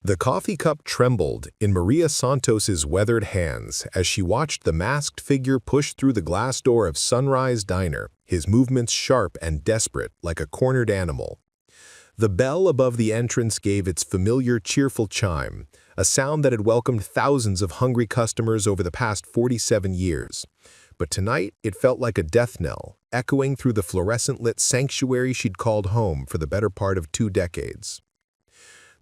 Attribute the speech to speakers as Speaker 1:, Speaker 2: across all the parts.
Speaker 1: The coffee cup trembled in Maria Santos's weathered hands as she watched the masked figure push through the glass door of Sunrise Diner, his movements sharp and desperate like a cornered animal. The bell above the entrance gave its familiar, cheerful chime, a sound that had welcomed thousands of hungry customers over the past 47 years. But tonight, it felt like a death knell, echoing through the fluorescent-lit sanctuary she'd called home for the better part of 2 decades.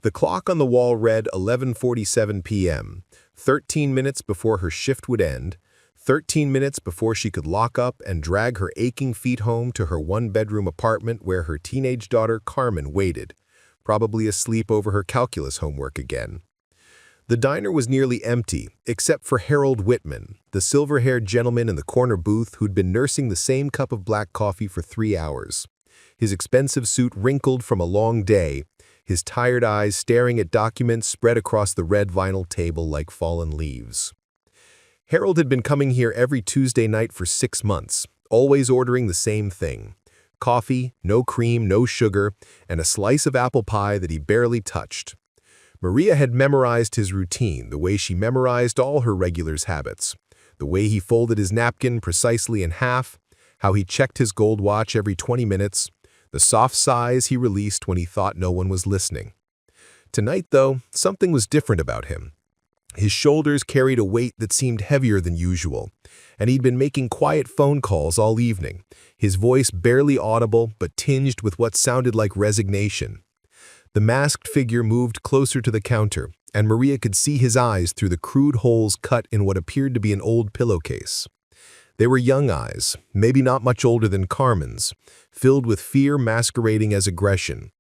Speaker 1: The clock on the wall read 11:47 p.m., 13 minutes before her shift would end, 13 minutes before she could lock up and drag her aching feet home to her one-bedroom apartment where her teenage daughter Carmen waited, probably asleep over her calculus homework again. The diner was nearly empty, except for Harold Whitman, the silver-haired gentleman in the corner booth who'd been nursing the same cup of black coffee for 3 hours. His expensive suit wrinkled from a long day, his tired eyes staring at documents spread across the red vinyl table like fallen leaves. Harold had been coming here every Tuesday night for 6 months, always ordering the same thing: coffee, no cream, no sugar, and a slice of apple pie that he barely touched. Maria had memorized his routine the way she memorized all her regulars' habits, the way he folded his napkin precisely in half, how he checked his gold watch every 20 minutes, the soft sighs he released when he thought no one was listening. Tonight, though, something was different about him. His shoulders carried a weight that seemed heavier than usual, and he'd been making quiet phone calls all evening, his voice barely audible but tinged with what sounded like resignation. The masked figure moved closer to the counter, and Maria could see his eyes through the crude holes cut in what appeared to be an old pillowcase. They were young eyes, maybe not much older than Carmen's, filled with fear masquerading as aggression.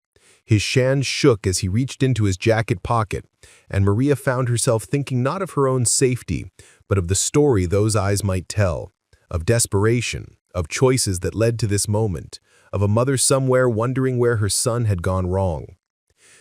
Speaker 1: His hand shook as he reached into his jacket pocket, and Maria found herself thinking not of her own safety, but of the story those eyes might tell, of desperation, of choices that led to this moment, of a mother somewhere wondering where her son had gone wrong.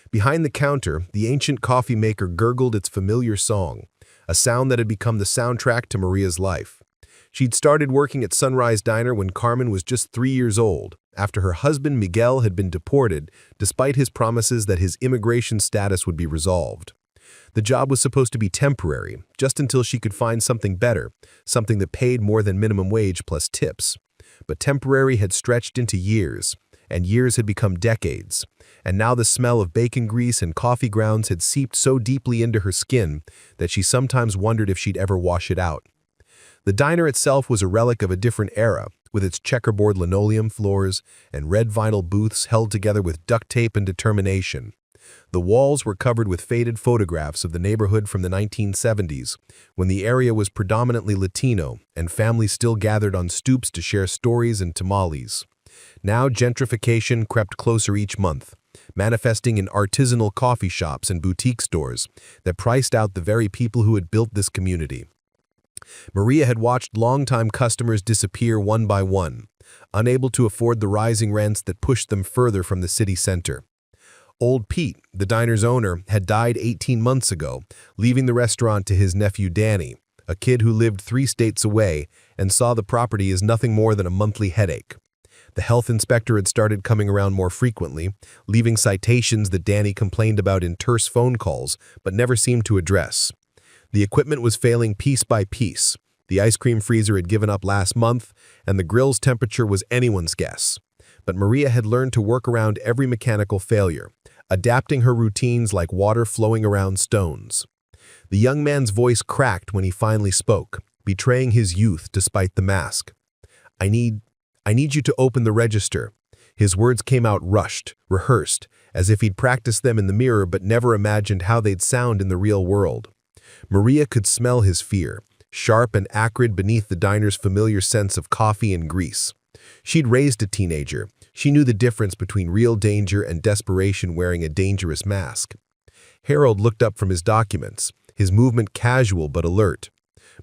Speaker 1: Behind the counter, the ancient coffee maker gurgled its familiar song, a sound that had become the soundtrack to Maria's life. She'd started working at Sunrise Diner when Carmen was just 3 years old, after her husband Miguel had been deported, despite his promises that his immigration status would be resolved. The job was supposed to be temporary, just until she could find something better, something that paid more than minimum wage plus tips. But temporary had stretched into years, and years had become decades, and now the smell of bacon grease and coffee grounds had seeped so deeply into her skin that she sometimes wondered if she'd ever wash it out. The diner itself was a relic of a different era, with its checkerboard linoleum floors and red vinyl booths held together with duct tape and determination. The walls were covered with faded photographs of the neighborhood from the 1970s, when the area was predominantly Latino and families still gathered on stoops to share stories and tamales. Now gentrification crept closer each month, manifesting in artisanal coffee shops and boutique stores that priced out the very people who had built this community. Maria had watched longtime customers disappear one by one, unable to afford the rising rents that pushed them further from the city center. Old Pete, the diner's owner, had died 18 months ago, leaving the restaurant to his nephew Danny, a kid who lived 3 states away and saw the property as nothing more than a monthly headache. The health inspector had started coming around more frequently, leaving citations that Danny complained about in terse phone calls but never seemed to address. The equipment was failing piece by piece. The ice cream freezer had given up last month, and the grill's temperature was anyone's guess. But Maria had learned to work around every mechanical failure, adapting her routines like water flowing around stones. The young man's voice cracked when he finally spoke, betraying his youth despite the mask. I need you to open the register." His words came out rushed, rehearsed, as if he'd practiced them in the mirror but never imagined how they'd sound in the real world. Maria could smell his fear, sharp and acrid beneath the diner's familiar sense of coffee and grease. She'd raised a teenager. She knew the difference between real danger and desperation wearing a dangerous mask. Harold looked up from his documents, his movement casual but alert.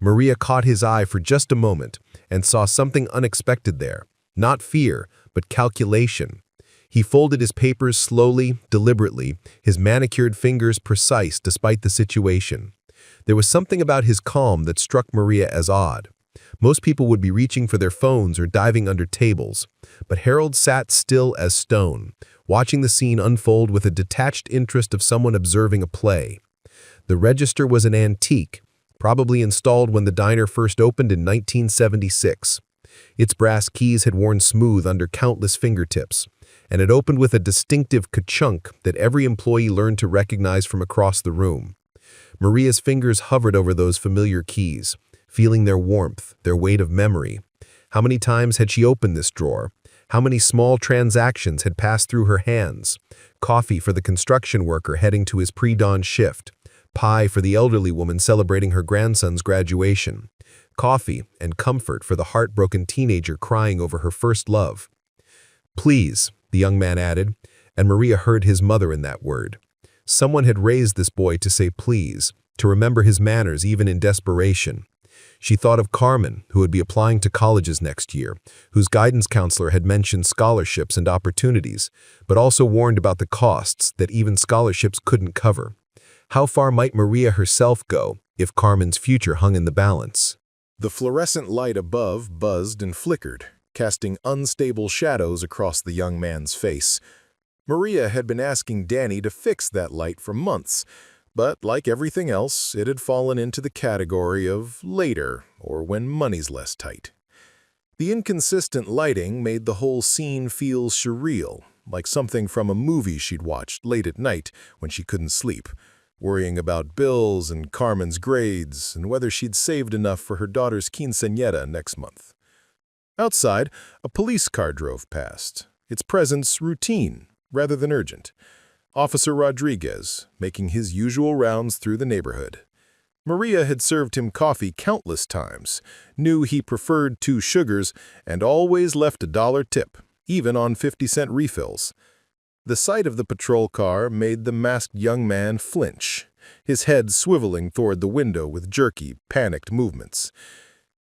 Speaker 1: Maria caught his eye for just a moment and saw something unexpected there, not fear, but calculation. He folded his papers slowly, deliberately, his manicured fingers precise despite the situation. There was something about his calm that struck Maria as odd. Most people would be reaching for their phones or diving under tables, but Harold sat still as stone, watching the scene unfold with a detached interest of someone observing a play. The register was an antique, probably installed when the diner first opened in 1976. Its brass keys had worn smooth under countless fingertips, and it opened with a distinctive ka-chunk that every employee learned to recognize from across the room. Maria's fingers hovered over those familiar keys, feeling their warmth, their weight of memory. How many times had she opened this drawer? How many small transactions had passed through her hands? Coffee for the construction worker heading to his pre-dawn shift. Pie for the elderly woman celebrating her grandson's graduation. Coffee and comfort for the heartbroken teenager crying over her first love. "Please," the young man added, and Maria heard his mother in that word. Someone had raised this boy to say please, to remember his manners even in desperation. She thought of Carmen, who would be applying to colleges next year, whose guidance counselor had mentioned scholarships and opportunities, but also warned about the costs that even scholarships couldn't cover. How far might Maria herself go if Carmen's future hung in the balance? The fluorescent light above buzzed and flickered, casting unstable shadows across the young man's face. Maria had been asking Danny to fix that light for months, but like everything else, it had fallen into the category of later or when money's less tight. The inconsistent lighting made the whole scene feel surreal, like something from a movie she'd watched late at night when she couldn't sleep, worrying about bills and Carmen's grades and whether she'd saved enough for her daughter's quinceañera next month. Outside, a police car drove past, its presence routine rather than urgent. Officer Rodriguez, making his usual rounds through the neighborhood. Maria had served him coffee countless times, knew he preferred 2 sugars, and always left a $1 tip, even on 50-cent refills. The sight of the patrol car made the masked young man flinch, his head swiveling toward the window with jerky, panicked movements.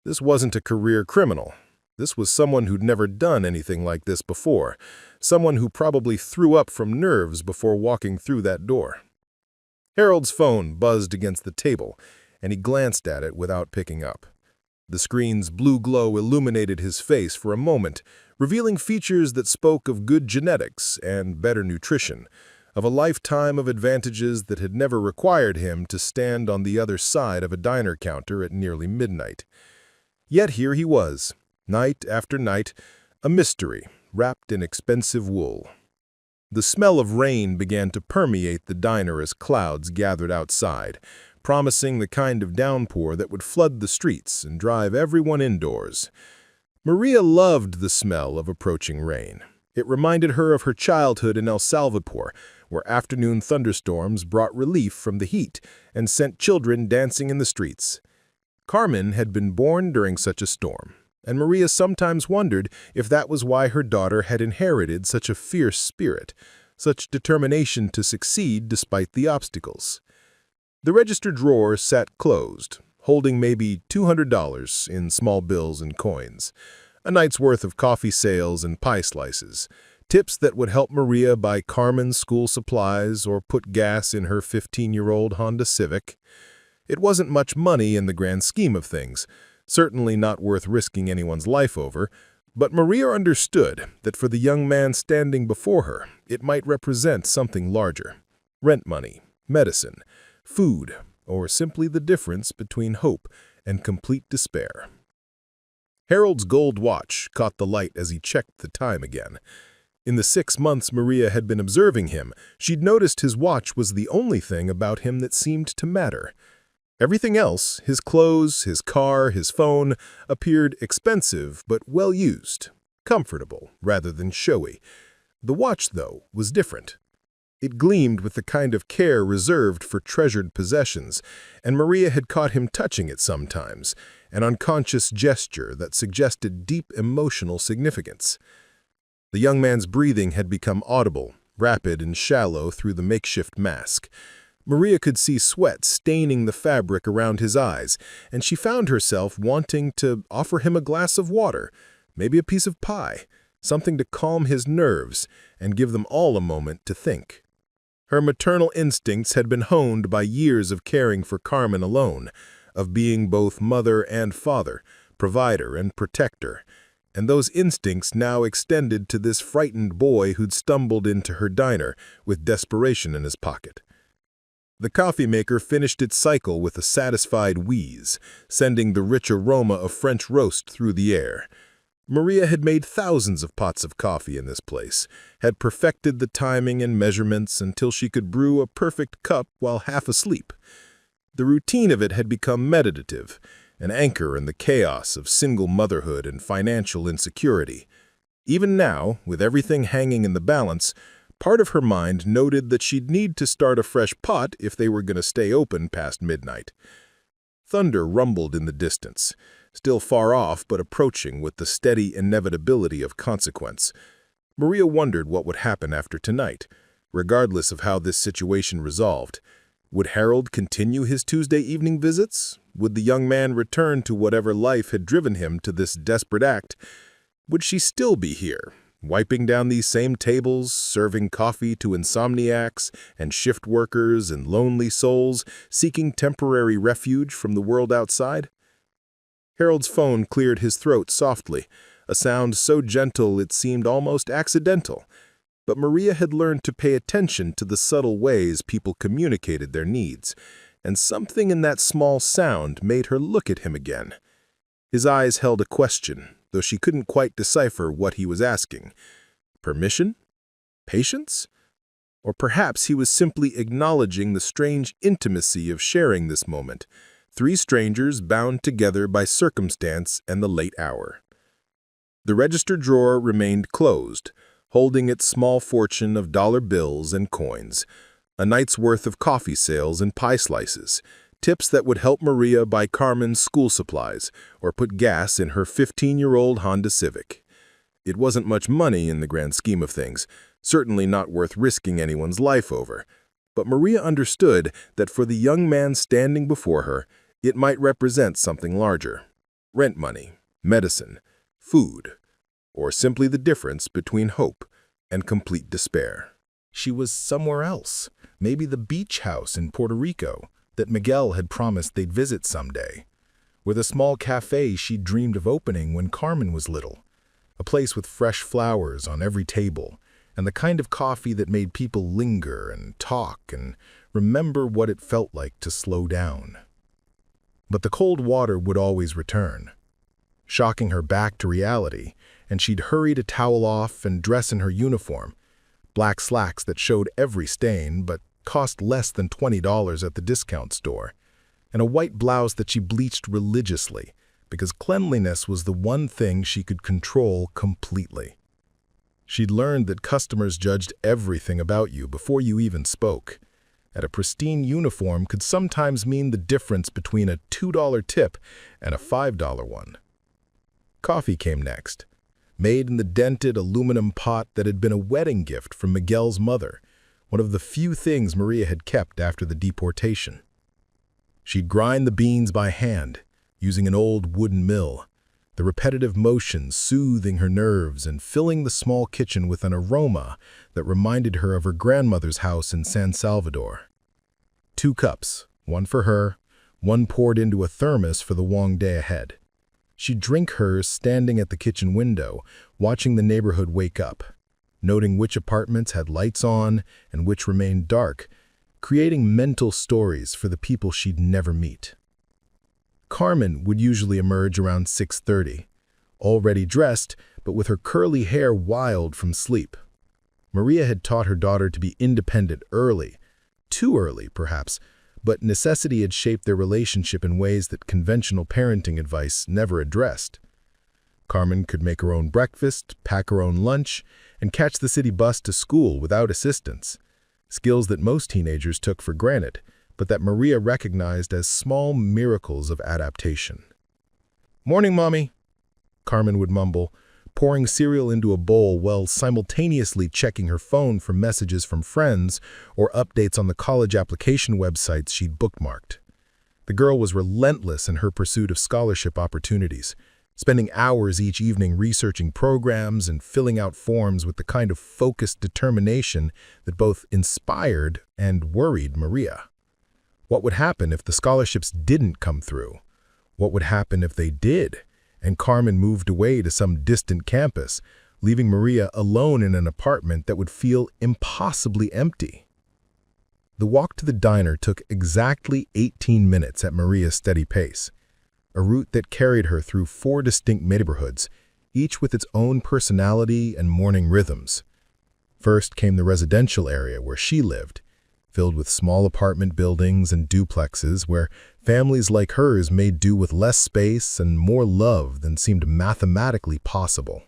Speaker 1: This wasn't a career criminal. This was someone who'd never done anything like this before, someone who probably threw up from nerves before walking through that door. Harold's phone buzzed against the table, and he glanced at it without picking up. The screen's blue glow illuminated his face for a moment, revealing features that spoke of good genetics and better nutrition, of a lifetime of advantages that had never required him to stand on the other side of a diner counter at nearly midnight. Yet here he was, night after night, a mystery wrapped in expensive wool. The smell of rain began to permeate the diner as clouds gathered outside, promising the kind of downpour that would flood the streets and drive everyone indoors. Maria loved the smell of approaching rain. It reminded her of her childhood in El Salvador, where afternoon thunderstorms brought relief from the heat and sent children dancing in the streets. Carmen had been born during such a storm, and Maria sometimes wondered if that was why her daughter had inherited such a fierce spirit, such determination to succeed despite the obstacles. The register drawer sat closed, holding maybe $200 in small bills and coins, a night's worth of coffee sales and pie slices, tips that would help Maria buy Carmen's school supplies or put gas in her 15-year-old Honda Civic. It wasn't much money in the grand scheme of things, certainly not worth risking anyone's life over, but Maria understood that for the young man standing before her, it might represent something larger. Rent money, medicine, food, or simply the difference between hope and complete despair. Harold's gold watch caught the light as he checked the time again. In the 6 months Maria had been observing him, she'd noticed his watch was the only thing about him that seemed to matter. Everything else, his clothes, his car, his phone, appeared expensive but well-used, comfortable rather than showy. The watch, though, was different. It gleamed with the kind of care reserved for treasured possessions, and Maria had caught him touching it sometimes, an unconscious gesture that suggested deep emotional significance. The young man's breathing had become audible, rapid and shallow through the makeshift mask. Maria could see sweat staining the fabric around his eyes, and she found herself wanting to offer him a glass of water, maybe a piece of pie, something to calm his nerves and give them all a moment to think. Her maternal instincts had been honed by years of caring for Carmen alone, of being both mother and father, provider and protector. and those instincts now extended to this frightened boy who'd stumbled into her diner with desperation in his pocket. The coffee maker finished its cycle with a satisfied wheeze, sending the rich aroma of French roast through the air. Maria had made thousands of pots of coffee in this place, had perfected the timing and measurements until she could brew a perfect cup while half asleep. The routine of it had become meditative, an anchor in the chaos of single motherhood and financial insecurity. Even now, with everything hanging in the balance, part of her mind noted that she'd need to start a fresh pot if they were going to stay open past midnight. Thunder rumbled in the distance, still far off but approaching with the steady inevitability of consequence. Maria wondered what would happen after tonight, regardless of how this situation resolved. Would Harold continue his Tuesday evening visits? Would the young man return to whatever life had driven him to this desperate act? Would she still be here, wiping down these same tables, serving coffee to insomniacs and shift workers and lonely souls seeking temporary refuge from the world outside? Harold's phone cleared his throat softly, a sound so gentle it seemed almost accidental. But Maria had learned to pay attention to the subtle ways people communicated their needs, and something in that small sound made her look at him again. His eyes held a question, though she couldn't quite decipher what he was asking. Permission? Patience? Or perhaps he was simply acknowledging the strange intimacy of sharing this moment, three strangers bound together by circumstance and the late hour. The register drawer remained closed, holding its small fortune of dollar bills and coins, a night's worth of coffee sales and pie slices, tips that would help Maria buy Carmen's school supplies or put gas in her 15-year-old Honda Civic. It wasn't much money in the grand scheme of things, certainly not worth risking anyone's life over, but Maria understood that for the young man standing before her, it might represent something larger: rent money, medicine, food, or simply the difference between hope and complete despair. She was somewhere else, maybe the beach house in Puerto Rico that Miguel had promised they'd visit someday, with a small cafe she'd dreamed of opening when Carmen was little, a place with fresh flowers on every table, and the kind of coffee that made people linger and talk and remember what it felt like to slow down. But the cold water would always return, shocking her back to reality, and she'd hurry to towel off and dress in her uniform, black slacks that showed every stain but cost less than $20 at the discount store, and a white blouse that she bleached religiously because cleanliness was the one thing she could control completely. She'd learned that customers judged everything about you before you even spoke, and a pristine uniform could sometimes mean the difference between a $2 tip and a $5 one. Coffee came next, made in the dented aluminum pot that had been a wedding gift from Miguel's mother, one of the few things Maria had kept after the deportation. She'd grind the beans by hand, using an old wooden mill, the repetitive motion soothing her nerves and filling the small kitchen with an aroma that reminded her of her grandmother's house in San Salvador. 2 cups, one for her, one poured into a thermos for the long day ahead. She'd drink hers standing at the kitchen window, watching the neighborhood wake up, noting which apartments had lights on and which remained dark, creating mental stories for the people she'd never meet. Carmen would usually emerge around 6:30, already dressed, but with her curly hair wild from sleep. Maria had taught her daughter to be independent early, too early perhaps, but necessity had shaped their relationship in ways that conventional parenting advice never addressed. Carmen could make her own breakfast, pack her own lunch, and catch the city bus to school without assistance, skills that most teenagers took for granted, but that Maria recognized as small miracles of adaptation. "Morning, Mommy," Carmen would mumble, pouring cereal into a bowl while simultaneously checking her phone for messages from friends or updates on the college application websites she'd bookmarked. The girl was relentless in her pursuit of scholarship opportunities, spending hours each evening researching programs and filling out forms with the kind of focused determination that both inspired and worried Maria. What would happen if the scholarships didn't come through? What would happen if they did? and Carmen moved away to some distant campus, leaving Maria alone in an apartment that would feel impossibly empty. The walk to the diner took exactly 18 minutes at Maria's steady pace, a route that carried her through 4 distinct neighborhoods, each with its own personality and morning rhythms. First came the residential area where she lived, filled with small apartment buildings and duplexes where families like hers made do with less space and more love than seemed mathematically possible.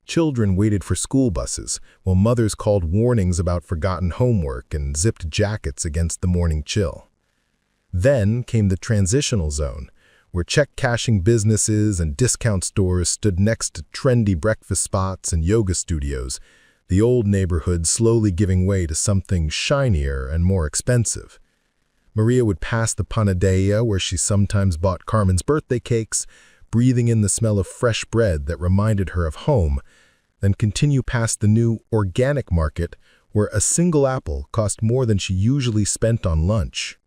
Speaker 1: Children waited for school buses, while mothers called warnings about forgotten homework and zipped jackets against the morning chill. Then came the transitional zone, where check-cashing businesses and discount stores stood next to trendy breakfast spots and yoga studios, the old neighborhood slowly giving way to something shinier and more expensive. Maria would pass the panaderia where she sometimes bought Carmen's birthday cakes, breathing in the smell of fresh bread that reminded her of home, then continue past the new organic market where a single apple cost more than she usually spent on lunch.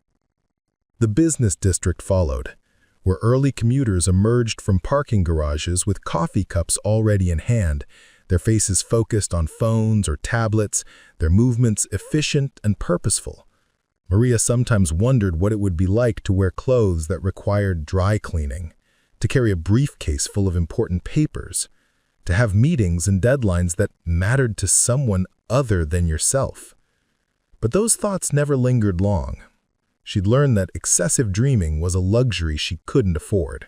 Speaker 1: The business district followed, where early commuters emerged from parking garages with coffee cups already in hand, their faces focused on phones or tablets, their movements efficient and purposeful. Maria sometimes wondered what it would be like to wear clothes that required dry cleaning, to carry a briefcase full of important papers, to have meetings and deadlines that mattered to someone other than yourself. But those thoughts never lingered long. She'd learned that excessive dreaming was a luxury she couldn't afford.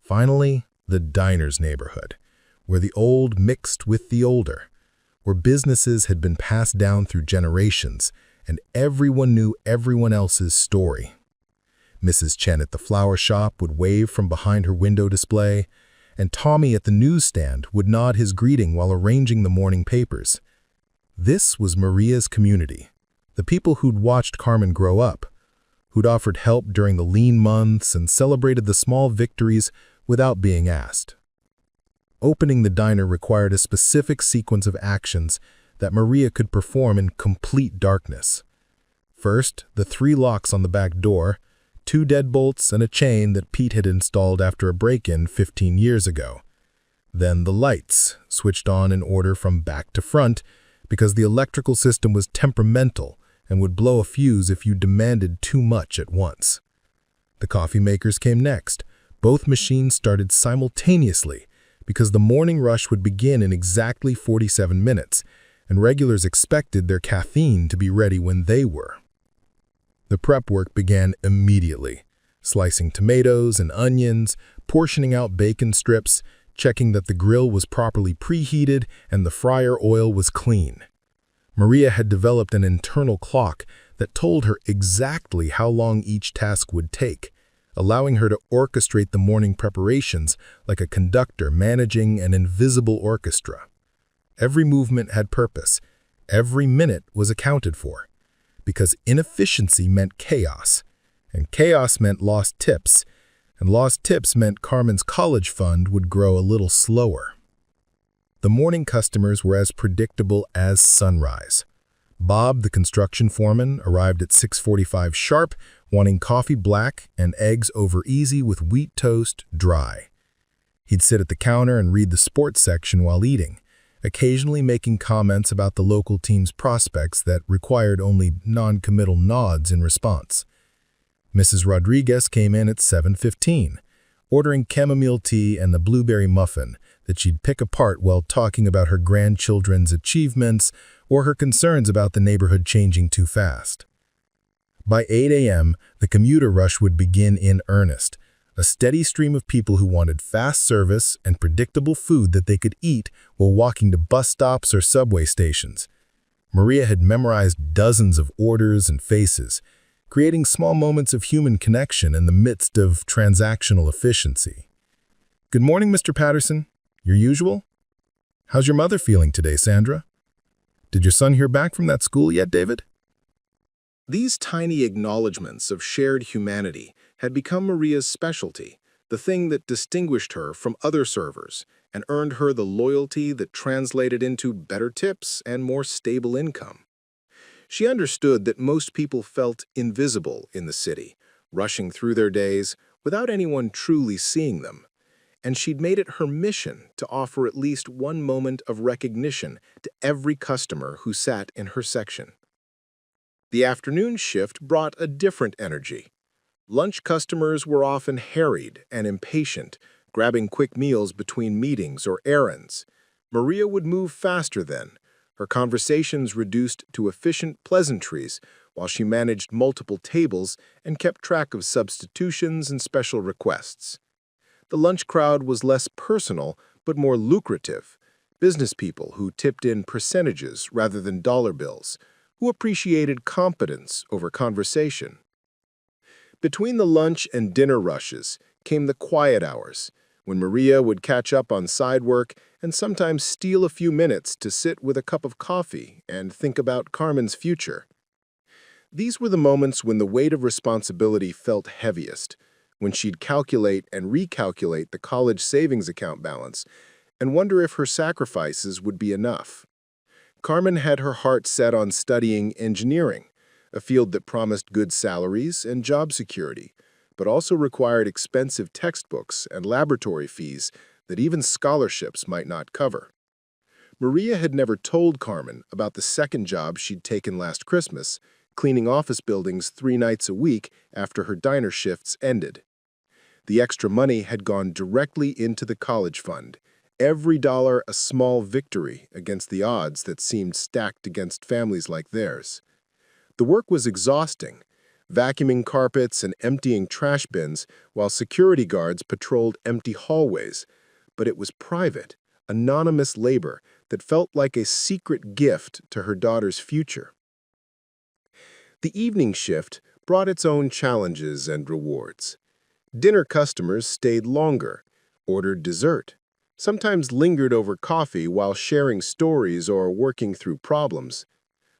Speaker 1: Finally, the diners neighborhood, where the old mixed with the older, where businesses had been passed down through generations and everyone knew everyone else's story. Mrs. Chen at the flower shop would wave from behind her window display, and Tommy at the newsstand would nod his greeting while arranging the morning papers. This was Maria's community, the people who'd watched Carmen grow up, who'd offered help during the lean months and celebrated the small victories without being asked. Opening the diner required a specific sequence of actions that Maria could perform in complete darkness. First, the 3 locks on the back door, 2 deadbolts and a chain that Pete had installed after a break-in 15 years ago. Then the lights, switched on in order from back to front, because the electrical system was temperamental and would blow a fuse if you demanded too much at once. The coffee makers came next. Both machines started simultaneously, because the morning rush would begin in exactly 47 minutes, and regulars expected their caffeine to be ready when they were. The prep work began immediately, slicing tomatoes and onions, portioning out bacon strips, checking that the grill was properly preheated and the fryer oil was clean. Maria had developed an internal clock that told her exactly how long each task would take, allowing her to orchestrate the morning preparations like a conductor managing an invisible orchestra. Every movement had purpose. Every minute was accounted for. Because inefficiency meant chaos, and chaos meant lost tips, and lost tips meant Carmen's college fund would grow a little slower. The morning customers were as predictable as sunrise. Bob, the construction foreman, arrived at 6:45 sharp, wanting coffee black and eggs over easy with wheat toast dry. He'd sit at the counter and read the sports section while eating, occasionally making comments about the local team's prospects that required only non-committal nods in response. Mrs. Rodriguez came in at 7:15, ordering chamomile tea and a blueberry muffin that she'd pick apart while talking about her grandchildren's achievements or her concerns about the neighborhood changing too fast. By 8 a.m., the commuter rush would begin in earnest, a steady stream of people who wanted fast service and predictable food that they could eat while walking to bus stops or subway stations. Maria had memorized dozens of orders and faces, creating small moments of human connection in the midst of transactional efficiency. "Good morning, Mr. Patterson. Your usual? How's your mother feeling today, Sandra? Did your son hear back from that school yet, David?" These tiny acknowledgments of shared humanity had become Maria's specialty, the thing that distinguished her from other servers and earned her the loyalty that translated into better tips and more stable income. She understood that most people felt invisible in the city, rushing through their days without anyone truly seeing them. and she'd made it her mission to offer at least one moment of recognition to every customer who sat in her section. The afternoon shift brought a different energy. Lunch customers were often harried and impatient, grabbing quick meals between meetings or errands. Maria would move faster then, her conversations reduced to efficient pleasantries while she managed multiple tables and kept track of substitutions and special requests. The lunch crowd was less personal but more lucrative. Business people who tipped in percentages rather than dollar bills, who appreciated competence over conversation. Between the lunch and dinner rushes came the quiet hours, when Maria would catch up on side work and sometimes steal a few minutes to sit with a cup of coffee and think about Carmen's future. These were the moments when the weight of responsibility felt heaviest, when she'd calculate and recalculate the college savings account balance and wonder if her sacrifices would be enough. Carmen had her heart set on studying engineering, a field that promised good salaries and job security, but also required expensive textbooks and laboratory fees that even scholarships might not cover. Maria had never told Carmen about the second job she'd taken last Christmas, cleaning office buildings 3 nights a week after her diner shifts ended. The extra money had gone directly into the college fund, every dollar a small victory against the odds that seemed stacked against families like theirs. The work was exhausting, vacuuming carpets and emptying trash bins while security guards patrolled empty hallways, but it was private, anonymous labor that felt like a secret gift to her daughter's future. The evening shift brought its own challenges and rewards. Dinner customers stayed longer, ordered dessert, sometimes lingered over coffee while sharing stories or working through problems.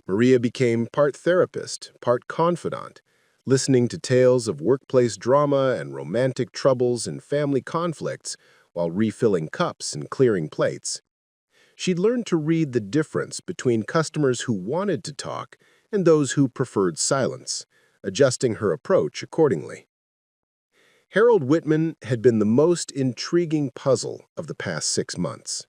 Speaker 1: Maria became part therapist, part confidant, listening to tales of workplace drama and romantic troubles and family conflicts while refilling cups and clearing plates. She'd learned to read the difference between customers who wanted to talk and those who preferred silence, adjusting her approach accordingly. Harold Whitman had been the most intriguing puzzle of the past 6 months.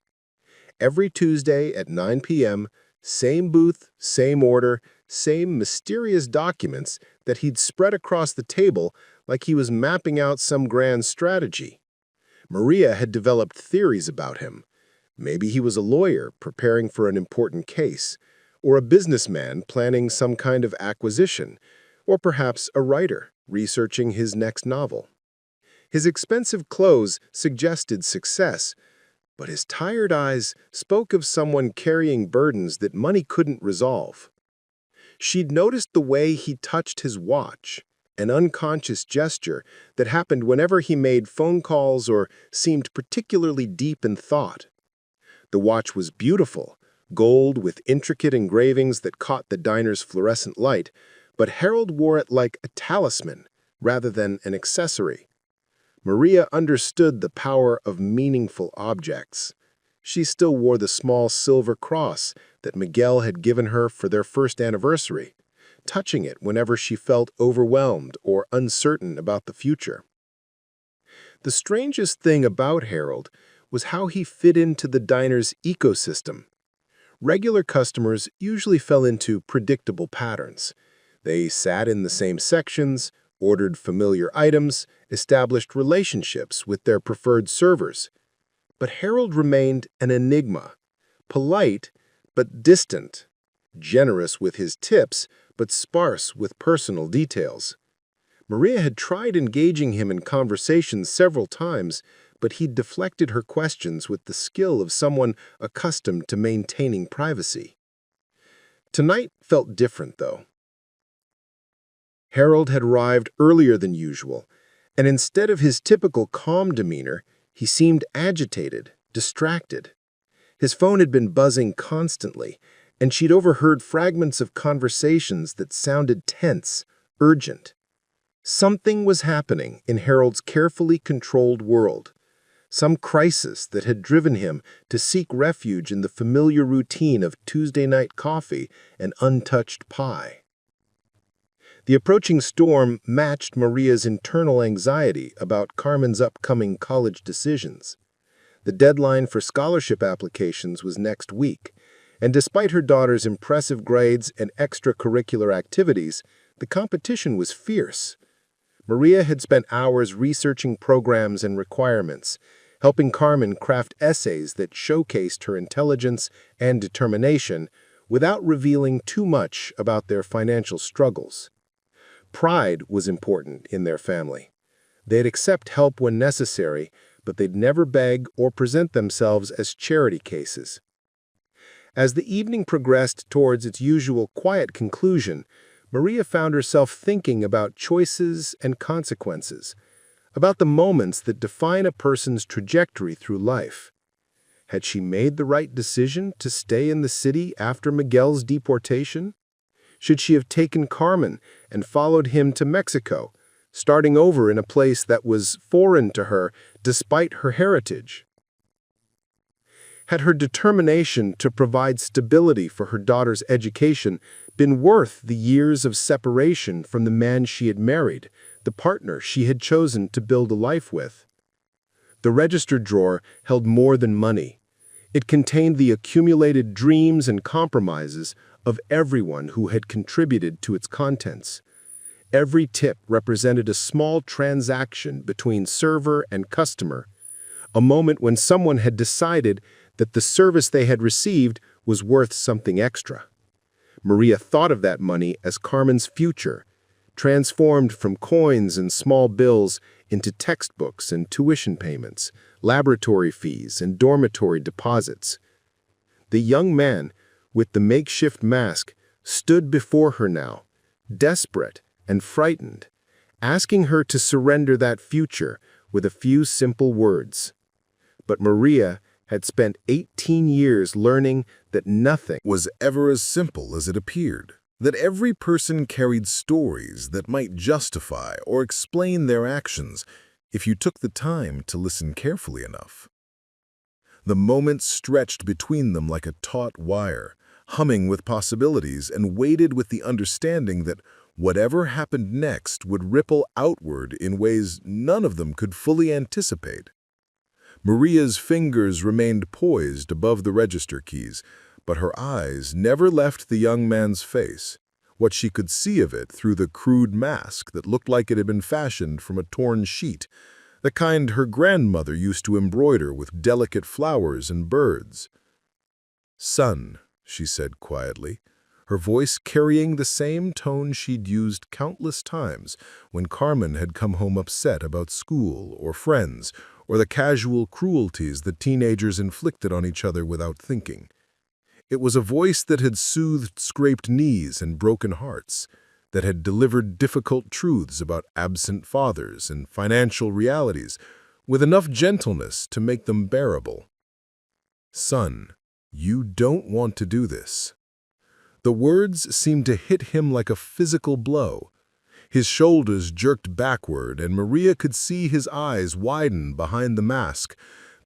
Speaker 1: Every Tuesday at 9 p.m., same booth, same order, same mysterious documents that he'd spread across the table like he was mapping out some grand strategy. Maria had developed theories about him. Maybe he was a lawyer preparing for an important case, or a businessman planning some kind of acquisition, or perhaps a writer researching his next novel. His expensive clothes suggested success, but his tired eyes spoke of someone carrying burdens that money couldn't resolve. She'd noticed the way he touched his watch, an unconscious gesture that happened whenever he made phone calls or seemed particularly deep in thought. The watch was beautiful, gold with intricate engravings that caught the diner's fluorescent light, but Harold wore it like a talisman rather than an accessory. Maria understood the power of meaningful objects. She still wore the small silver cross that Miguel had given her for their first anniversary, touching it whenever she felt overwhelmed or uncertain about the future. The strangest thing about Harold was how he fit into the diner's ecosystem. Regular customers usually fell into predictable patterns. They sat in the same sections, ordered familiar items, established relationships with their preferred servers. But Harold remained an enigma, polite but distant, generous with his tips but sparse with personal details. Maria had tried engaging him in conversation several times, but he'd deflected her questions with the skill of someone accustomed to maintaining privacy. Tonight felt different, though. Harold had arrived earlier than usual, and instead of his typical calm demeanor, he seemed agitated, distracted. His phone had been buzzing constantly, and she'd overheard fragments of conversations that sounded tense, urgent. Something was happening in Harold's carefully controlled world, some crisis that had driven him to seek refuge in the familiar routine of Tuesday night coffee and untouched pie. The approaching storm matched Maria's internal anxiety about Carmen's upcoming college decisions. The deadline for scholarship applications was next week, and despite her daughter's impressive grades and extracurricular activities, the competition was fierce. Maria had spent hours researching programs and requirements, helping Carmen craft essays that showcased her intelligence and determination without revealing too much about their financial struggles. Pride was important in their family. They'd accept help when necessary, but they'd never beg or present themselves as charity cases. As the evening progressed towards its usual quiet conclusion, Maria found herself thinking about choices and consequences, about the moments that define a person's trajectory through life. Had she made the right decision to stay in the city after Miguel's deportation? Should she have taken Carmen and followed him to Mexico, starting over in a place that was foreign to her despite her heritage? Had her determination to provide stability for her daughter's education been worth the years of separation from the man she had married, the partner she had chosen to build a life with? The register drawer held more than money. It contained the accumulated dreams and compromises of everyone who had contributed to its contents. Every tip represented a small transaction between server and customer, a moment when someone had decided that the service they had received was worth something extra. Maria thought of that money as Carmen's future, transformed from coins and small bills into textbooks and tuition payments, laboratory fees and dormitory deposits. The young man, with the makeshift mask, stood before her now, desperate and frightened, asking her to surrender that future with a few simple words. But Maria had spent 18 years learning that nothing
Speaker 2: was ever as simple as it appeared, that every person carried stories that might justify or explain their actions if you took the time to listen carefully enough. The moments stretched between them like a taut wire, humming with possibilities and weighted with the understanding that whatever happened next would ripple outward in ways none of them could fully anticipate. Maria's fingers remained poised above the register keys, but her eyes never left the young man's face, what she could see of it through the crude mask that looked like it had been fashioned from a torn sheet, the kind her grandmother used to embroider with delicate flowers and birds. "Son," she said quietly, her voice carrying the same tone she'd used countless times when Carmen had come home upset about school or friends or the casual cruelties that teenagers inflicted on each other without thinking. It was a voice that had soothed scraped knees and broken hearts, that had delivered difficult truths about absent fathers and financial realities with enough gentleness to make them bearable. "Son, you don't want to do this." The words seemed to hit him like a physical blow. His shoulders jerked backward, and Maria could see his eyes widen behind the mask,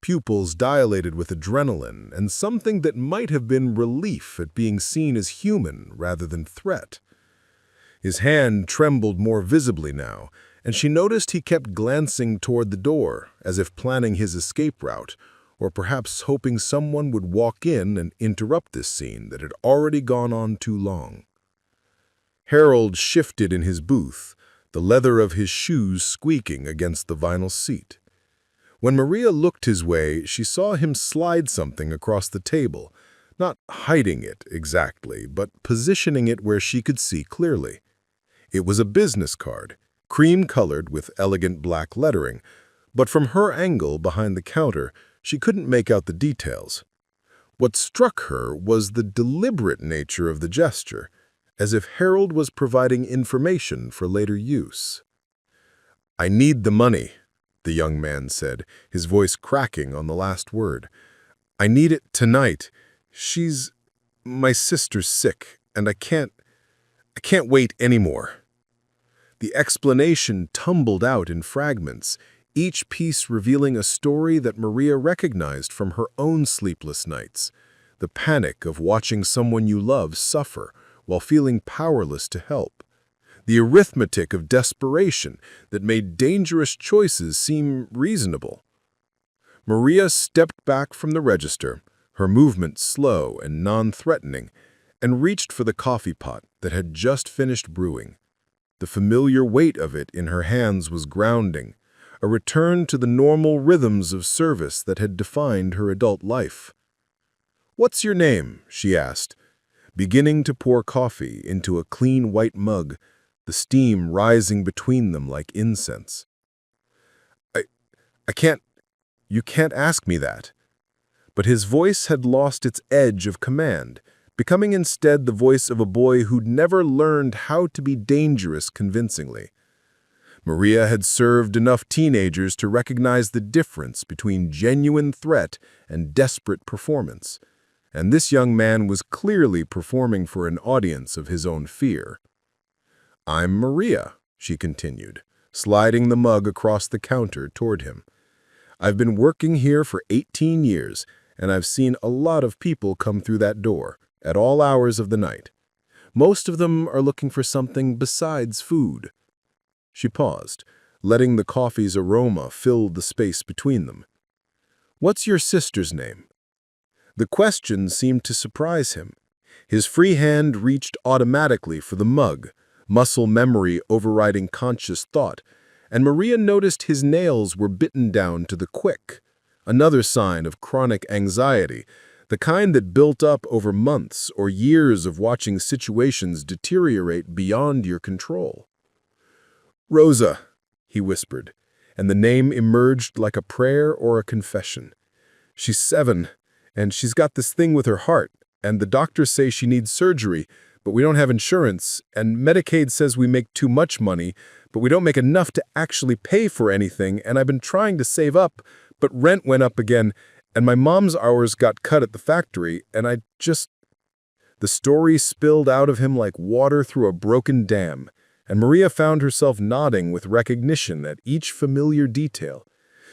Speaker 2: pupils dilated with adrenaline and something that might have been relief at being seen as human rather than threat. His hand trembled more visibly now, and she noticed he kept glancing toward the door, as if planning his escape route, or perhaps hoping someone would walk in and interrupt this scene that had already gone on too long. Harold shifted in his booth, the leather of his shoes squeaking against the vinyl seat. When Maria looked his way, she saw him slide something across the table, not hiding it exactly, but positioning it where she could see clearly. It was a business card, cream-colored with elegant black lettering, but from her angle behind the counter, she couldn't make out the details. What struck her was the deliberate nature of the gesture, as if Harold was providing information for later use. "I need the money," the young man said, his voice cracking on the last word. "I need it tonight. My sister's sick, and I can't wait anymore." The explanation tumbled out in fragments, each piece revealing a story that Maria recognized from her own sleepless nights, the panic of watching someone you love suffer while feeling powerless to help, the arithmetic of desperation that made dangerous choices seem reasonable. Maria stepped back from the register, her movement slow and non-threatening, and reached for the coffee pot that had just finished brewing. The familiar weight of it in her hands was grounding, a return to the normal rhythms of service that had defined her adult life. "What's your name?" she asked, beginning to pour coffee into a clean white mug, the steam rising between them like incense. I can't, you can't ask me that." But his voice had lost its edge of command, becoming instead the voice of a boy who'd never learned how to be dangerous convincingly. Maria had served enough teenagers to recognize the difference between genuine threat and desperate performance, and this young man was clearly performing for an audience of his own fear. "I'm Maria," she continued, sliding the mug across the counter toward him. "I've been working here for 18 years, and I've seen a lot of people come through that door, at all hours of the night. Most of them are looking for something besides food." She paused, letting the coffee's aroma fill the space between them. "What's your sister's name?" The question seemed to surprise him. His free hand reached automatically for the mug, muscle memory overriding conscious thought, and Maria noticed his nails were bitten down to the quick, another sign of chronic anxiety, the kind that built up over months or years of watching situations deteriorate beyond your control. "Rosa," he whispered, and the name emerged like a prayer or a confession. "She's 7, and she's got this thing with her heart, and the doctors say she needs surgery, but we don't have insurance, and Medicaid says we make too much money, but we don't make enough to actually pay for anything, and I've been trying to save up, but rent went up again, and my mom's hours got cut at the factory, and I just—" The story spilled out of him like water through a broken dam, and Maria found herself nodding with recognition at each familiar detail.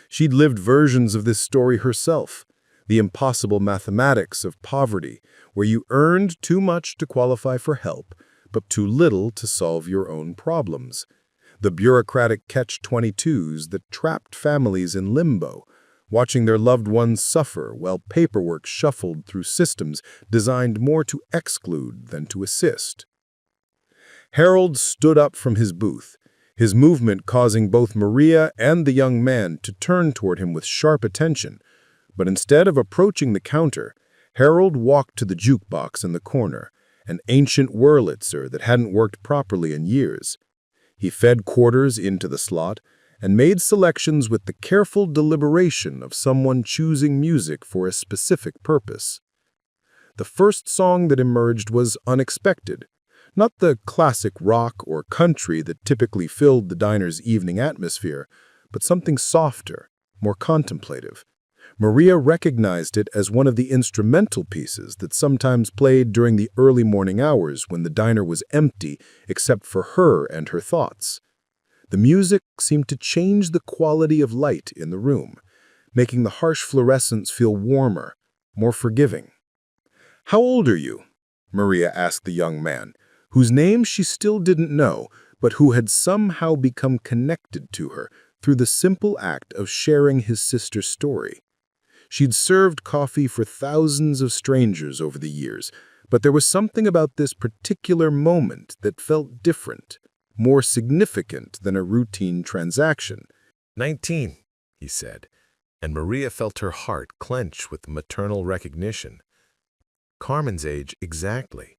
Speaker 2: She'd lived versions of this story herself, the impossible mathematics of poverty, where you earned too much to qualify for help, but too little to solve your own problems. The bureaucratic catch-22s that trapped families in limbo, watching their loved ones suffer while paperwork shuffled through systems designed more to exclude than to assist. Harold stood up from his booth, his movement causing both Maria and the young man to turn toward him with sharp attention. But instead of approaching the counter, Harold walked to the jukebox in the corner, an ancient Wurlitzer that hadn't worked properly in years. He fed quarters into the slot and made selections with the careful deliberation of someone choosing music for a specific purpose. The first song that emerged was unexpected, not the classic rock or country that typically filled the diner's evening atmosphere, but something softer, more contemplative. Maria recognized it as one of the instrumental pieces that sometimes played during the early morning hours when the diner was empty except for her and her thoughts. The music seemed to change the quality of light in the room, making the harsh fluorescence feel warmer, more forgiving. "How old are you?" Maria asked the young man, whose name she still didn't know, but who had somehow become connected to her through the simple act of sharing his sister's story. She'd served coffee for thousands of strangers over the years, but there was something about this particular moment that felt different, more significant than a routine transaction.
Speaker 1: 19, he said, and Maria felt her heart clench with maternal recognition. Carmen's age exactly.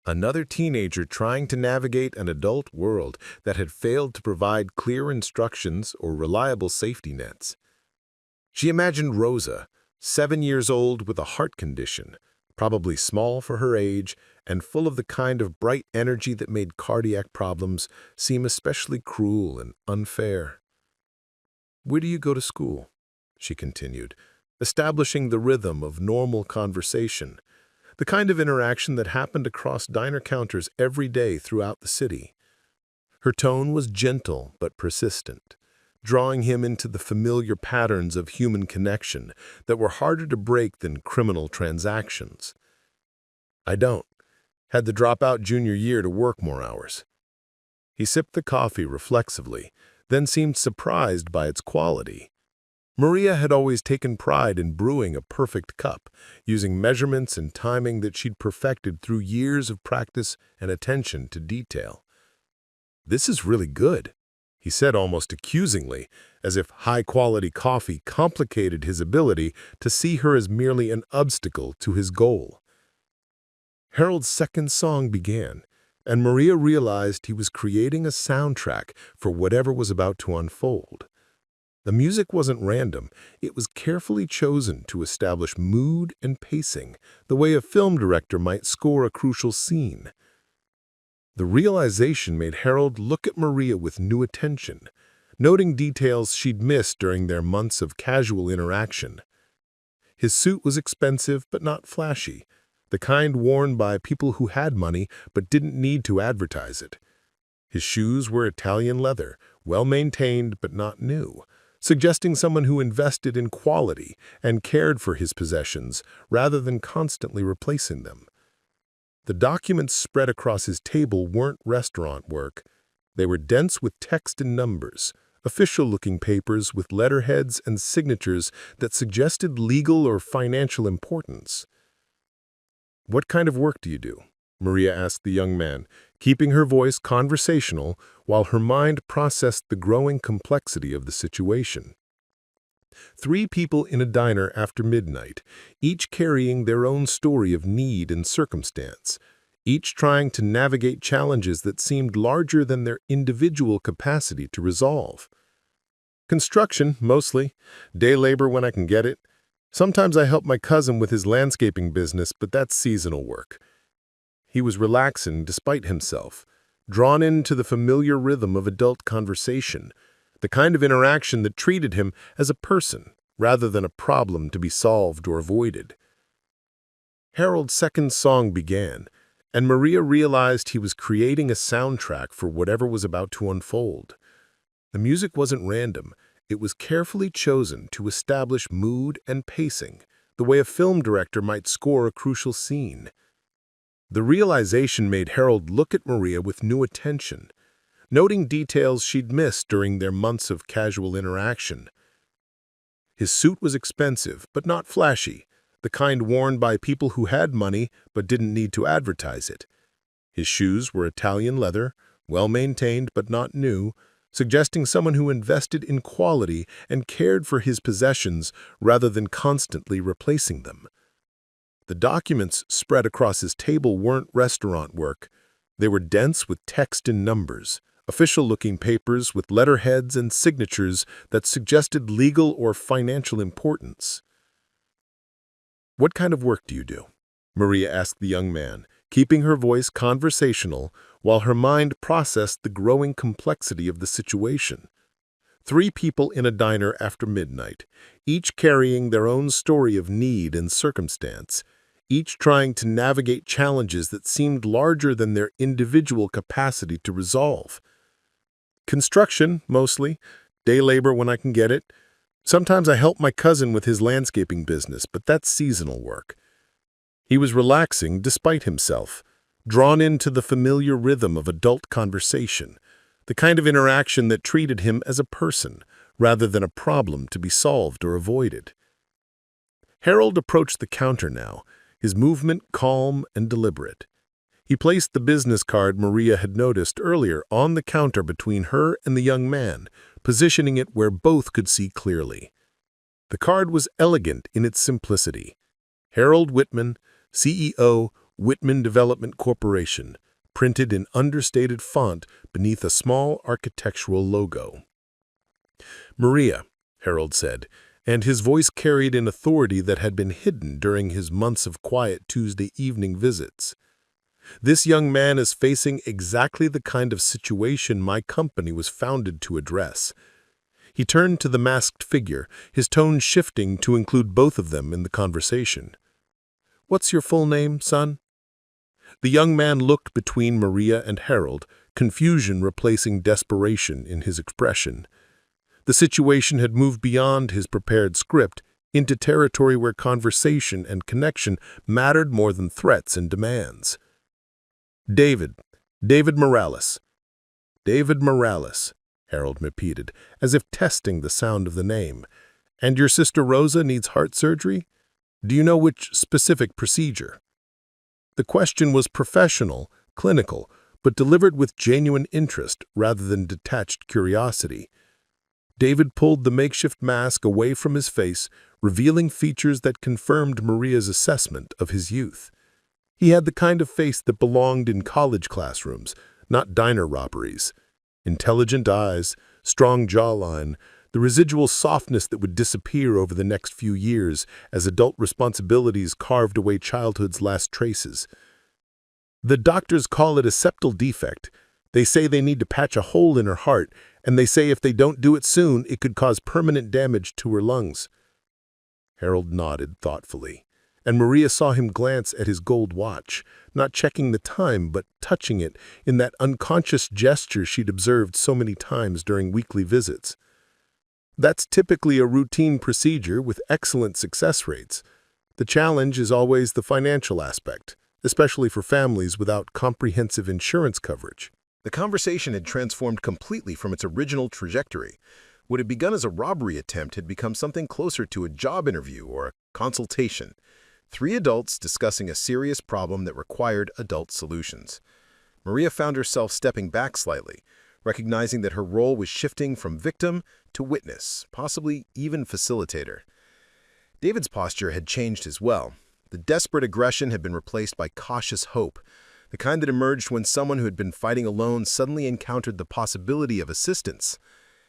Speaker 1: Another teenager trying to navigate an adult world that had failed to provide clear instructions or reliable safety nets. She imagined Rosa, 7 years old with a heart condition, probably small for her age and full of the kind of bright energy that made cardiac problems seem especially cruel and unfair. "Where do you go to school?" she continued, establishing the rhythm of normal conversation, the kind of interaction that happened across diner counters every day throughout the city. Her tone was gentle but persistent, drawing him into the familiar patterns of human connection that were harder to break than criminal transactions. "I don't. Had to drop out junior year to work more hours." He sipped the coffee reflexively, then seemed surprised by its quality. Maria had always taken pride in brewing a perfect cup, using measurements and timing that she'd perfected through years of practice and attention to detail. "This is really good," he said almost accusingly, as if high-quality coffee complicated his ability to see her as merely an obstacle to his goal. Harold's second song began, and Maria realized he was creating a soundtrack for whatever was about to unfold. The music wasn't random, it was carefully chosen to establish mood and pacing, the way a film director might score a crucial scene. The realization made Harold look at Maria with new attention, noting details she'd missed during their months of casual interaction. His suit was expensive but not flashy, the kind worn by people who had money but didn't need to advertise it. His shoes were Italian leather, well-maintained but not new, suggesting someone who invested in quality and cared for his possessions rather than constantly replacing them. The documents spread across his table weren't restaurant work. They were dense with text and numbers, official-looking papers with letterheads and signatures that suggested legal or financial importance. "What kind of work do you do?" Maria asked the young man, keeping her voice conversational while her mind processed the growing complexity of the situation. Three people in a diner after midnight, each carrying their own story of need and circumstance, each trying to navigate challenges that seemed larger than their individual capacity to resolve. "Construction, mostly. Day labor when I can get it. Sometimes I help my cousin with his landscaping business, but that's seasonal work." He was relaxing despite himself, drawn into the familiar rhythm of adult conversation, the kind of interaction that treated him as a person rather than a problem to be solved or avoided. Harold's second song began, and Maria realized he was creating a soundtrack for whatever was about to unfold. The music wasn't random, it was carefully chosen to establish mood and pacing, the way a film director might score a crucial scene. The realization made Harold look at Maria with new attention, noting details she'd missed during their months of casual interaction. His suit was expensive, but not flashy, the kind worn by people who had money but didn't need to advertise it. His shoes were Italian leather, well-maintained but not new, suggesting someone who invested in quality and cared for his possessions rather than constantly replacing them. The documents spread across his table weren't restaurant work. They were dense with text and numbers, official-looking papers with letterheads and signatures that suggested legal or financial importance. "What kind of work do you do?" Maria asked the young man, keeping her voice conversational while her mind processed the growing complexity of the situation. Three people in a diner after midnight, each carrying their own story of need and circumstance, each trying to navigate challenges that seemed larger than their individual capacity to resolve. "Construction, mostly. Day labor when I can get it. Sometimes I help my cousin with his landscaping business, but that's seasonal work." He was relaxing despite himself, drawn into the familiar rhythm of adult conversation, the kind of interaction that treated him as a person rather than a problem to be solved or avoided. Harold approached the counter now, his movement calm and deliberate. He placed the business card Maria had noticed earlier on the counter between her and the young man, positioning it where both could see clearly. The card was elegant in its simplicity. Harold Whitman, CEO, Whitman Development Corporation, printed in understated font beneath a small architectural logo. "Maria," Harold said, and his voice carried an authority that had been hidden during his months of quiet Tuesday evening visits. "This young man is facing exactly the kind of situation my company was founded to address." He turned to the masked figure, his tone shifting to include both of them in the conversation. "What's your full name, son?" The young man looked between Maria and Harold, confusion replacing desperation in his expression. The situation had moved beyond his prepared script into territory where conversation and connection mattered more than threats and demands. David Morales."
Speaker 3: David Morales, Harold repeated, as if testing the sound of the name. And your sister Rosa needs heart surgery? Do you know which specific procedure? The question was professional, clinical, but delivered with genuine interest rather than detached curiosity. David pulled the makeshift mask away from his face, revealing features that confirmed Maria's assessment of his youth. He had the kind of face that belonged in college classrooms, not diner robberies. Intelligent eyes, strong jawline, the residual softness that would disappear over the next few years as adult responsibilities carved away childhood's last traces. The doctors call it a septal defect. They say they need to patch a hole in her heart, and they say if they don't do it soon, it could cause permanent damage to her lungs. Harold nodded thoughtfully, and Maria saw him glance at his gold watch, not checking the time but touching it in that unconscious gesture she'd observed so many times during weekly visits. That's typically a routine procedure with excellent success rates. The challenge is always the financial aspect, especially for families without comprehensive insurance coverage.
Speaker 2: The conversation had transformed completely from its original trajectory. What had begun as a robbery attempt had become something closer to a job interview or a consultation. Three adults discussing a serious problem that required adult solutions. Maria found herself stepping back slightly, recognizing that her role was shifting from victim to witness, possibly even facilitator. David's posture had changed as well. The desperate aggression had been replaced by cautious hope, the kind that emerged when someone who had been fighting alone suddenly encountered the possibility of assistance.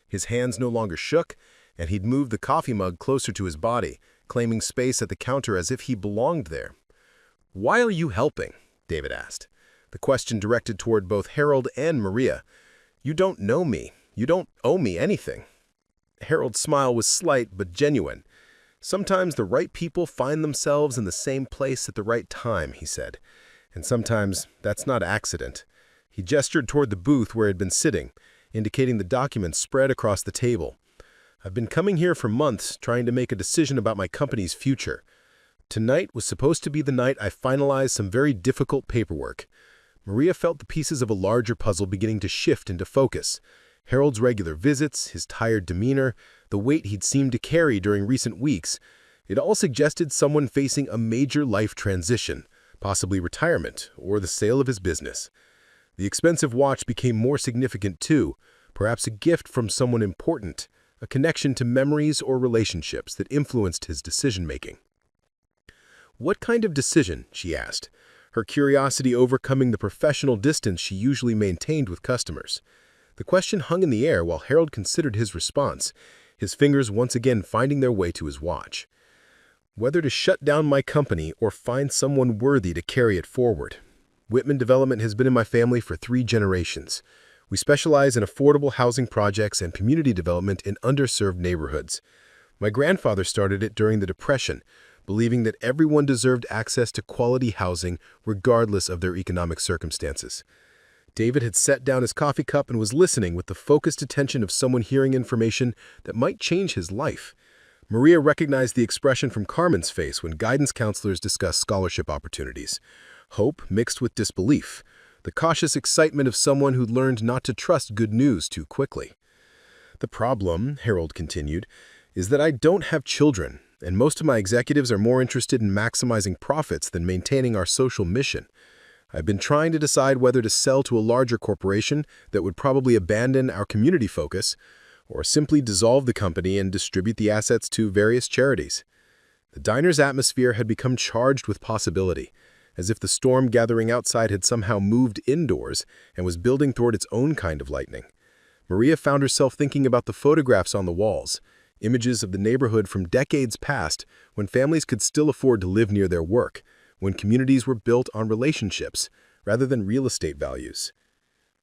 Speaker 2: His hands no longer shook, and he'd moved the coffee mug closer to his body, claiming space at the counter as if he belonged there. "Why are you helping?" David asked, the question directed toward both Harold and Maria. "You don't know me. You don't owe me anything." Harold's smile was slight but genuine. "Sometimes the right people find themselves in the same place at the right time," he said. "And sometimes that's not accident." He gestured toward the booth where he'd been sitting, indicating the documents spread across the table. "I've been coming here for months trying to make a decision about my company's future. Tonight was supposed to be the night I finalized some very difficult paperwork." Maria felt the pieces of a larger puzzle beginning to shift into focus. Harold's regular visits, his tired demeanor, the weight he'd seemed to carry during recent weeks, it all suggested someone facing a major life transition, possibly retirement or the sale of his business. The expensive watch became more significant too, perhaps a gift from someone important, a connection to memories or relationships that influenced his decision-making. "What kind of decision?" she asked, her curiosity overcoming the professional distance she usually maintained with customers. The question hung in the air while Harold considered his response, his fingers once again finding their way to his watch. "Whether to shut down my company or find someone worthy to carry it forward. Whitman Development has been in my family for 3 generations. We specialize in affordable housing projects and community development in underserved neighborhoods. My grandfather started it during the Depression, believing that everyone deserved access to quality housing regardless of their economic circumstances." David had set down his coffee cup and was listening with the focused attention of someone hearing information that might change his life. Maria recognized the expression from Carmen's face when guidance counselors discussed scholarship opportunities. Hope mixed with disbelief, the cautious excitement of someone who'd learned not to trust good news too quickly. "The problem," Harold continued, "is that I don't have children, and most of my executives are more interested in maximizing profits than maintaining our social mission. I've been trying to decide whether to sell to a larger corporation that would probably abandon our community focus, or simply dissolve the company and distribute the assets to various charities." The diner's atmosphere had become charged with possibility, as if the storm gathering outside had somehow moved indoors and was building toward its own kind of lightning. Maria found herself thinking about the photographs on the walls, images of the neighborhood from decades past when families could still afford to live near their work, when communities were built on relationships rather than real estate values.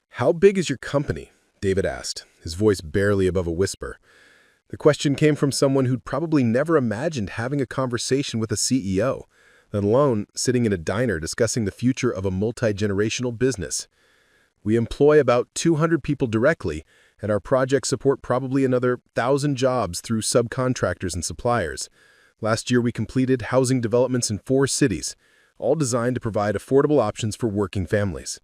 Speaker 2: "How big is your company?" David asked, his voice barely above a whisper. The question came from someone who'd probably never imagined having a conversation with a CEO, let alone sitting in a diner discussing the future of a multi-generational business. "We employ about 200 people directly, and our projects support probably another 1,000 jobs through subcontractors and suppliers. Last year we completed housing developments in 4 cities, all designed to provide affordable options for working families.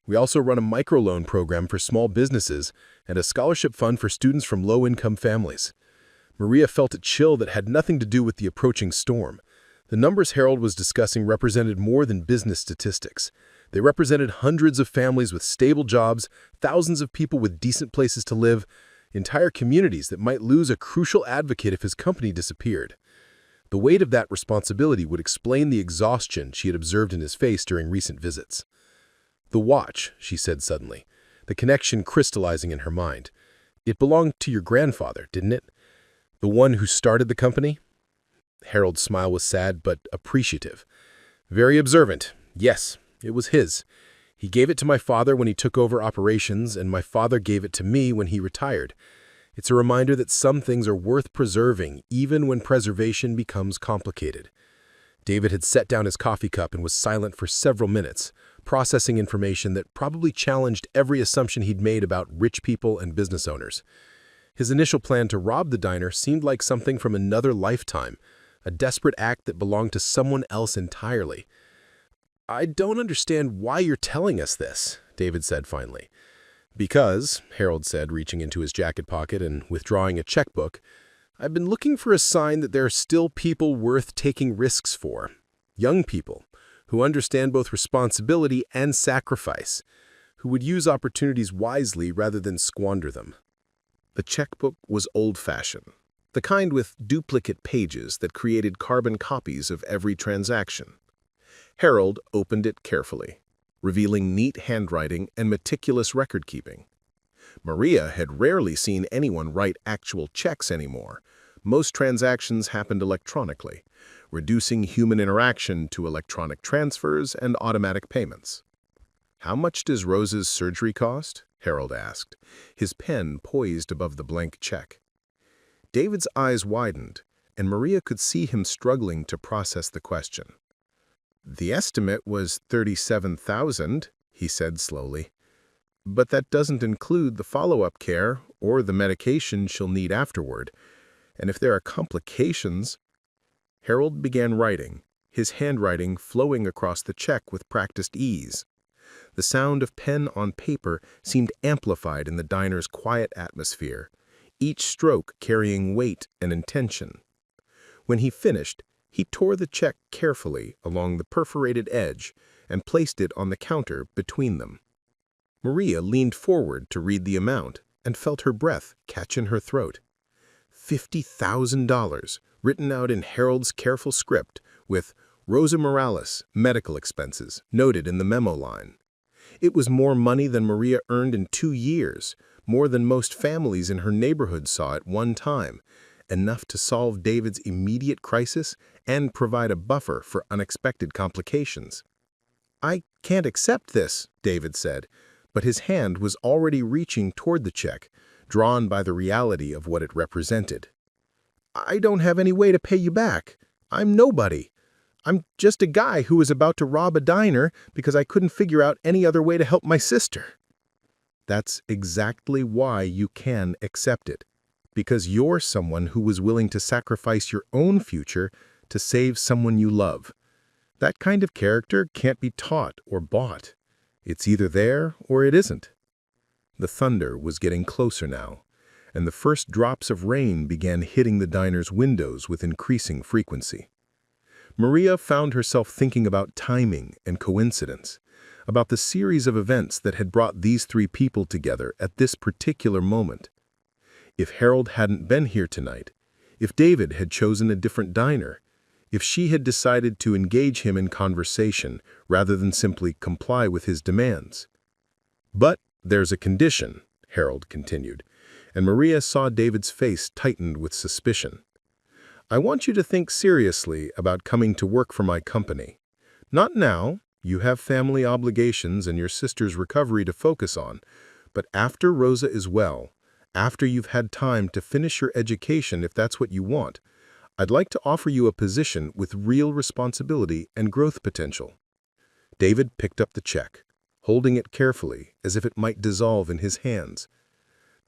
Speaker 3: We also run a microloan program for small businesses and a scholarship fund for students from low-income families. Maria felt a chill that had nothing to do with the approaching storm. The numbers Harold was discussing represented more than business statistics. They represented hundreds of families with stable jobs, thousands of people with decent places to live, entire communities that might lose a crucial advocate if his company disappeared. The weight of that responsibility would explain the exhaustion she had observed in his face during recent visits. "The watch," she said suddenly, the connection crystallizing in her mind. "It belonged to your grandfather, didn't it? The one who started the company?" Harold's smile was sad but appreciative. "Very observant. Yes, it was his. He gave it to my father when he took over operations, and my father gave it to me when he retired. It's a reminder that some things are worth preserving, even when preservation becomes complicated." David had set down his coffee cup and was silent for several minutes, processing information that probably challenged every assumption he'd made about rich people and business owners. His initial plan to rob the diner seemed like something from another lifetime, a desperate act that belonged to someone else entirely. "I don't understand why you're telling us this," David said finally. "Because," Harold said, reaching into his jacket pocket and withdrawing a checkbook, "I've been looking for a sign that there are still people worth taking risks for. Young people who understand both responsibility and sacrifice, who would use opportunities wisely rather than squander them."
Speaker 2: The checkbook was old-fashioned, the kind with duplicate pages that created carbon copies of every transaction. Harold opened it carefully, revealing neat handwriting and meticulous record-keeping. Maria had rarely seen anyone write actual checks anymore. Most transactions happened electronically, reducing human interaction to electronic transfers and automatic payments. "How much does Rosa's surgery cost?" Harold asked, his pen poised above the blank check. David's eyes widened, and Maria could see him struggling to process the question. "The estimate was $37,000, he said slowly. "But that doesn't include the follow-up care or the medication she'll need afterward. And if there are complications—" Harold began writing, his handwriting flowing across the check with practiced ease. The sound of pen on paper seemed amplified in the diner's quiet atmosphere, each stroke carrying weight and intention. When he finished, he tore the check carefully along the perforated edge and placed it on the counter between them. Maria leaned forward to read the amount and felt her breath catch in her throat. $50,000, written out in Harold's careful script, with "Rosa Morales, medical expenses," noted in the memo line. It was more money than Maria earned in 2 years, more than most families in her neighborhood saw at one time, enough to solve David's immediate crisis and provide a buffer for unexpected complications. "I can't accept this," David said, but his hand was already reaching toward the check, drawn by the reality of what it represented. "I don't have any way to pay you back. I'm nobody. I'm just a guy who was about to rob a diner because I couldn't figure out any other way to help my sister." "That's exactly why you can accept it, because you're someone who was willing to sacrifice your own future to save someone you love. That kind of character can't be taught or bought. It's either there or it isn't." The thunder was getting closer now, and the first drops of rain began hitting the diner's windows with increasing frequency. Maria found herself thinking about timing and coincidence, about the series of events that had brought these three people together at this particular moment. If Harold hadn't been here tonight, if David had chosen a different diner, if she had decided to engage him in conversation rather than simply comply with his demands. "But there's a condition," Harold continued, and Maria saw David's face tightened with suspicion. "I want you to think seriously about coming to work for my company. Not now, you have family obligations and your sister's recovery to focus on, but after Rosa is well, after you've had time to finish your education if that's what you want, I'd like to offer you a position with real responsibility and growth potential." David picked up the check, holding it carefully as if it might dissolve in his hands.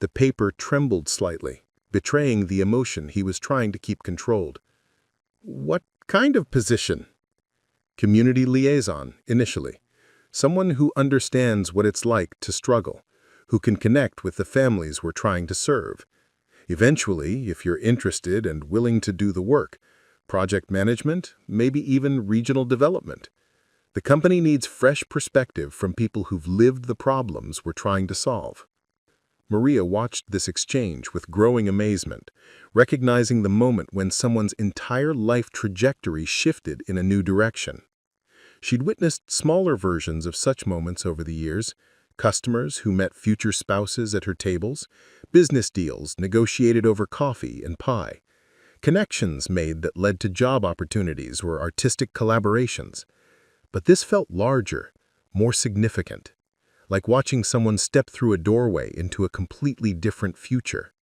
Speaker 2: The paper trembled slightly, betraying the emotion he was trying to keep controlled. "What kind of position?" "Community liaison, initially.
Speaker 3: Someone who understands what it's like to struggle, who can connect with the families we're trying to serve. Eventually, if you're interested and willing to do the work, project management, maybe even regional development. The company needs fresh perspective from people who've lived the problems we're trying to solve. Maria watched this exchange with growing amazement, recognizing the moment when someone's entire life trajectory shifted in a new direction. She'd witnessed smaller versions of such moments over the years, customers who met future spouses at her tables, business deals negotiated over coffee and pie, connections made that led to job opportunities or artistic collaborations. But this felt larger, more significant, like watching someone step through a doorway into a completely different future.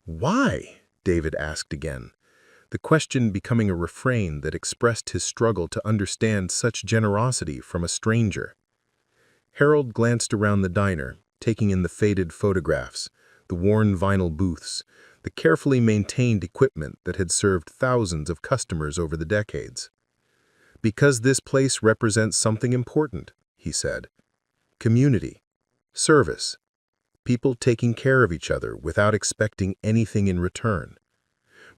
Speaker 3: "Why?" David asked again, the question becoming a refrain that expressed his struggle to understand such generosity from a stranger. Harold glanced around the diner, taking in the faded photographs, the worn vinyl booths, the carefully maintained equipment that had served thousands of customers over the decades. "Because this place represents something important," he said. "Community, service, people taking care of each other without expecting anything in return.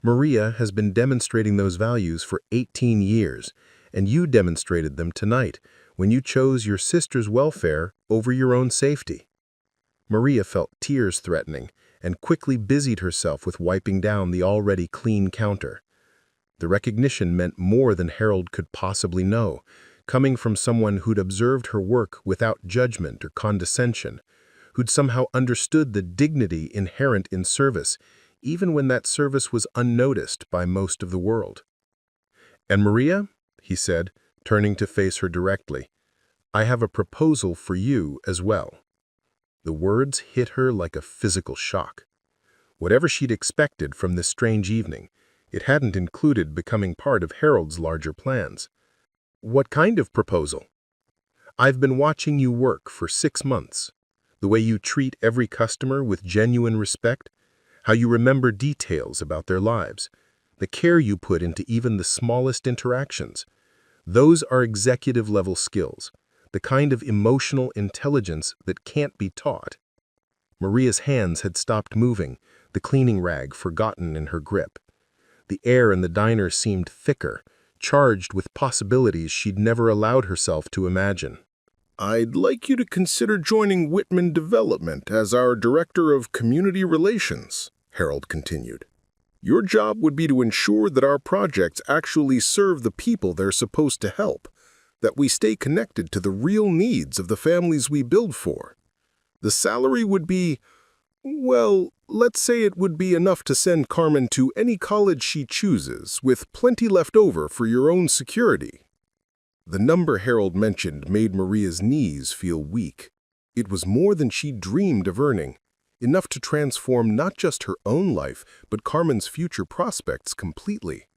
Speaker 3: Maria has been demonstrating those values for 18 years, and you demonstrated them tonight when you chose your sister's welfare over your own safety." Maria felt tears threatening and quickly busied herself with wiping down the already clean counter. The recognition meant more than Harold could possibly know, coming from someone who'd observed her work without judgment or condescension, who'd somehow understood the dignity inherent in service, even when that service was unnoticed by most of the world. "And Maria," he said, turning to face her directly, "I have a proposal for you as well." The words hit her like a physical shock. Whatever she'd expected from this strange evening, it hadn't included becoming part of Harold's larger plans. "What kind of proposal?" "I've been watching you work for 6 months. The way you treat every customer with genuine respect, how you remember details about their lives, the care you put into even the smallest interactions. Those are executive-level skills, the kind of emotional intelligence that can't be taught." Maria's hands had stopped moving, the cleaning rag forgotten in her grip. The air in the diner seemed thicker, charged with possibilities she'd never allowed herself to imagine.
Speaker 2: "I'd like you to consider joining Whitman Development as our Director of Community Relations," Harold continued. "Your job would be to ensure that our projects actually serve the people they're supposed to help, that we stay connected to the real needs of the families we build for. The salary would be, well, let's say it would be enough to send Carmen to any college she chooses, with plenty left over for your own security." The number Harold mentioned made Maria's knees feel weak. It was more than she dreamed of earning, enough to transform not just her own life, but Carmen's future prospects completely.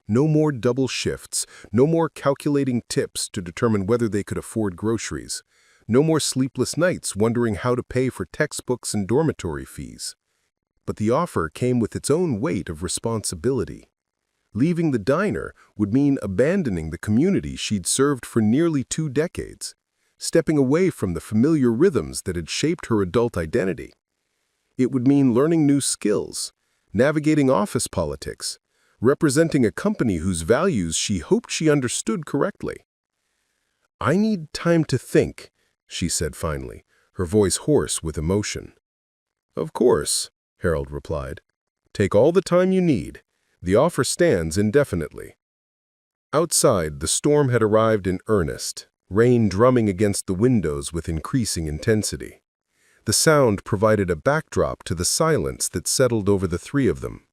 Speaker 2: No more double shifts, no more calculating tips to determine whether they could afford groceries, no more sleepless nights wondering how to pay for textbooks and dormitory fees. But the offer came with its own weight of responsibility. Leaving the diner would mean abandoning the community she'd served for nearly 2 decades, stepping away from the familiar rhythms that had shaped her adult identity. It would mean learning new skills, navigating office politics, representing a company whose values she hoped she understood correctly. "I need time to think," she said finally, her voice hoarse with emotion. "Of course," Harold replied. "Take all the time you need. The offer stands indefinitely." Outside, the storm had arrived in earnest, rain drumming against the windows with increasing intensity. The sound provided a backdrop to the silence that settled over the three of them,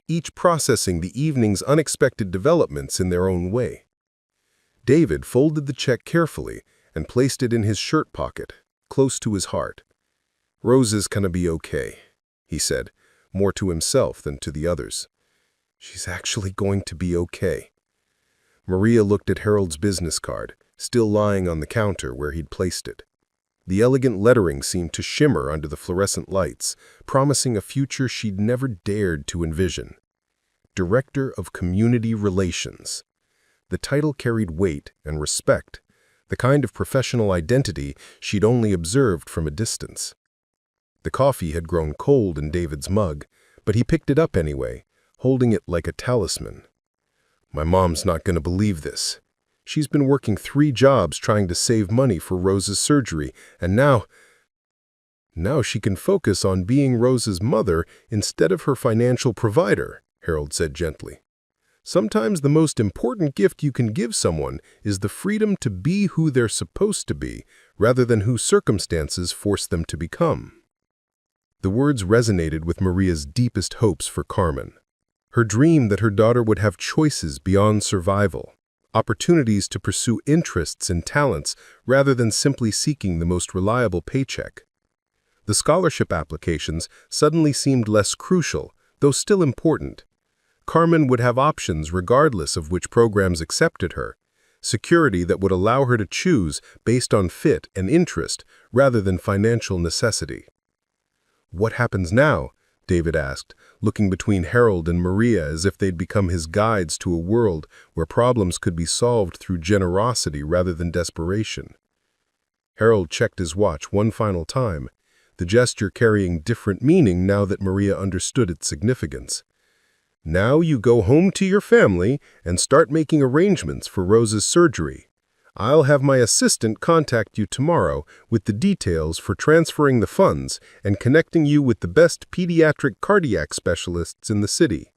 Speaker 2: each processing the evening's unexpected developments in their own way. David folded the check carefully and placed it in his shirt pocket, close to his heart. "Rosa's gonna be okay," he said, more to himself than to the others. "She's actually going to be okay." Maria looked at Harold's business card, still lying on the counter where he'd placed it. The elegant lettering seemed to shimmer under the fluorescent lights, promising a future she'd never dared to envision. Director of Community Relations. The title carried weight and respect,
Speaker 1: the kind of professional identity she'd only observed from a distance. The coffee had grown cold in David's mug, but he picked it up anyway, holding it like a talisman. "My mom's not going to believe this. She's been working 3 jobs trying to save money for Rose's surgery, and now she can focus on being Rose's mother instead of her financial provider," Harold said gently. "Sometimes the most important gift you can give someone is the freedom to be who they're supposed to be, rather than who circumstances force them to become." The words resonated with Maria's deepest hopes for Carmen. Her dream that her daughter would have choices beyond survival, opportunities to pursue interests and talents rather than simply seeking the most reliable paycheck. The scholarship applications suddenly seemed less crucial, though still important. Carmen would have options regardless of which programs accepted her, security that would allow her to choose based on fit and interest rather than financial necessity. "What happens now?" David asked, looking between Harold and Maria as if they'd become his guides to a world where problems could be solved through generosity rather than desperation. Harold checked his watch one final time, the gesture carrying different meaning now that Maria understood its significance. "Now you go home to your family and start making arrangements for Rose's surgery. I'll have my assistant contact you tomorrow with the details for transferring the funds and connecting you with the best pediatric cardiac specialists in the city."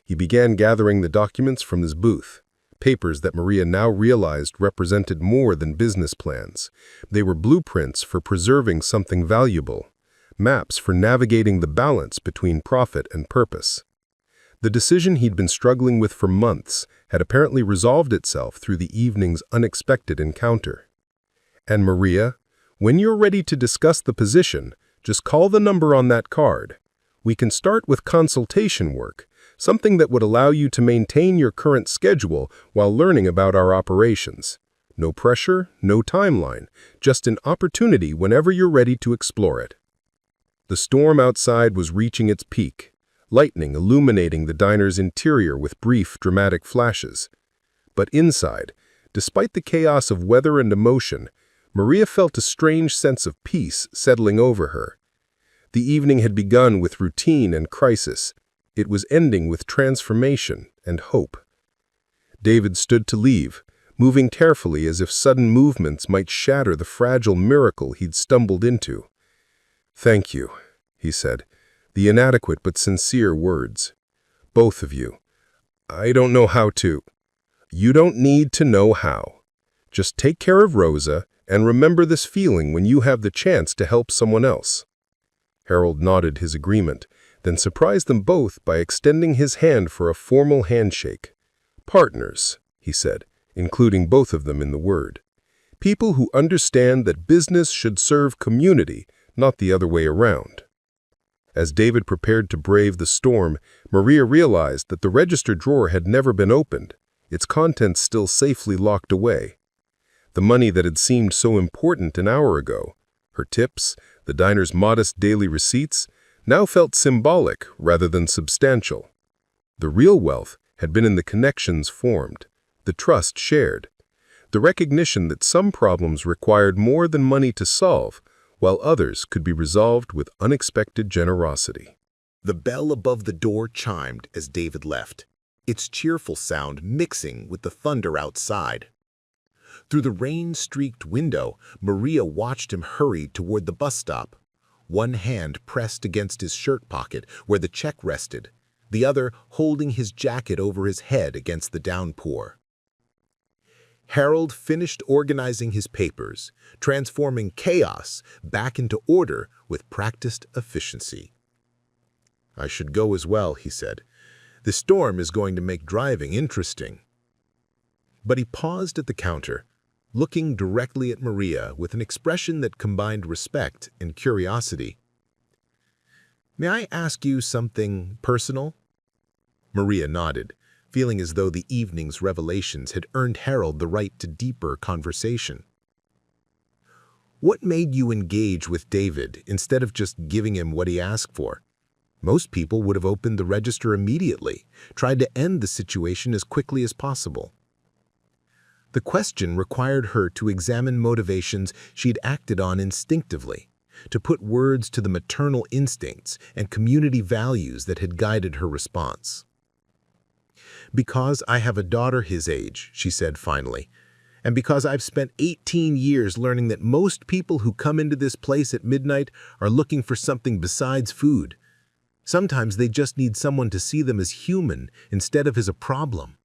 Speaker 1: He began gathering the documents from his booth, papers that Maria now realized represented more than business plans. They were blueprints for preserving something valuable, maps for navigating the balance between profit and purpose. The decision he'd been struggling with for months had apparently resolved itself through the evening's unexpected encounter. "And Maria, when you're ready to discuss the position, just call the number on that card. We can start with consultation work, something that would allow you to maintain your current schedule while learning about our operations. No pressure, no timeline, just an opportunity whenever you're ready to explore it." The storm outside was reaching its peak, lightning illuminating the diner's interior with brief, dramatic flashes. But inside, despite the chaos of weather and emotion, Maria felt a strange sense of peace settling over her. The evening had begun with routine and crisis. It was ending with transformation and hope. David stood to leave, moving carefully as if sudden movements might shatter the fragile miracle he'd stumbled into. "Thank you," he said, the inadequate but sincere words. "Both of you. I don't know how to." "You don't need to know how. Just take care of Rosa and remember this feeling when you have the chance to help someone else." Harold nodded his agreement, then surprised them both by extending his hand for a formal handshake. "Partners," he said, including both of them in the word. "People who understand that business should serve community, not the other way around." As David prepared to brave the storm, Maria realized that the register drawer had never been opened, its contents still safely locked away. The money that had seemed so important an hour ago, her tips, the diner's modest daily receipts, now felt symbolic rather than substantial. The real wealth had been in the connections formed, the trust shared, the recognition that some problems required more than money to solve, while others could be resolved with unexpected generosity.
Speaker 2: The bell above the door chimed as David left, its cheerful sound mixing with the thunder outside. Through the rain-streaked window, Maria watched him hurry toward the bus stop, one hand pressed against his shirt pocket where the check rested, the other holding his jacket over his head against the downpour. Harold finished organizing his papers, transforming chaos back into order with practiced efficiency. "I should go as well," he said. "The storm is going to make driving interesting." But he paused at the counter, looking directly at Maria with an expression that combined respect and curiosity. "May I ask you something personal?" Maria nodded, feeling as though the evening's revelations had earned Harold the right to deeper conversation. "What made you engage with David instead of just giving him what he asked for? Most people would have opened the register immediately, tried to end the situation as quickly as possible."
Speaker 1: The question required her to examine motivations she'd acted on instinctively, to put words to the maternal instincts and community values that had guided her response. "Because I have a daughter his age," she said finally, "and because I've spent 18 years learning that most people who come into this place at midnight are looking for something besides food. Sometimes they just need someone to see them as human instead of as a problem."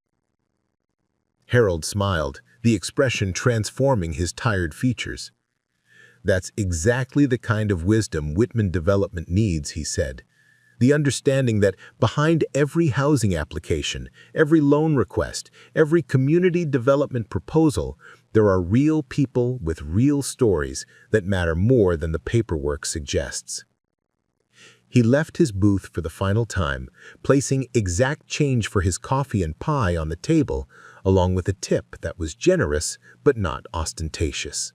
Speaker 1: Harold smiled, the expression transforming his tired features. "That's exactly the kind of wisdom Whitman development needs," he said. "The understanding that behind every housing application, every loan request, every community development proposal, there are real people with real stories that matter more than the paperwork suggests." He left his booth for the final time, placing exact change for his coffee and pie on the table, along with a tip that was generous but not ostentatious.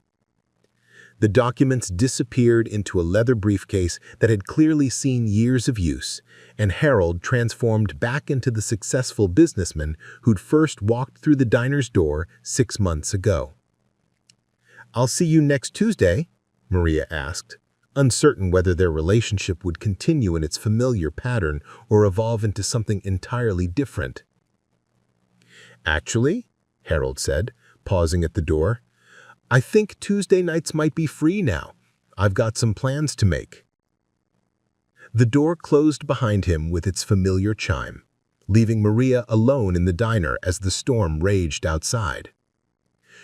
Speaker 1: The documents disappeared into a leather briefcase that had clearly seen years of use, and Harold transformed back into the successful businessman who'd first walked through the diner's door 6 months ago. "I'll see you next Tuesday?" Maria asked, uncertain whether their relationship would continue in its familiar pattern or evolve into something entirely different. "Actually," Harold said, pausing at the door, "I think Tuesday nights might be free now. I've got some plans to make." The door closed behind him with its familiar chime, leaving Maria alone in the diner as the storm raged outside.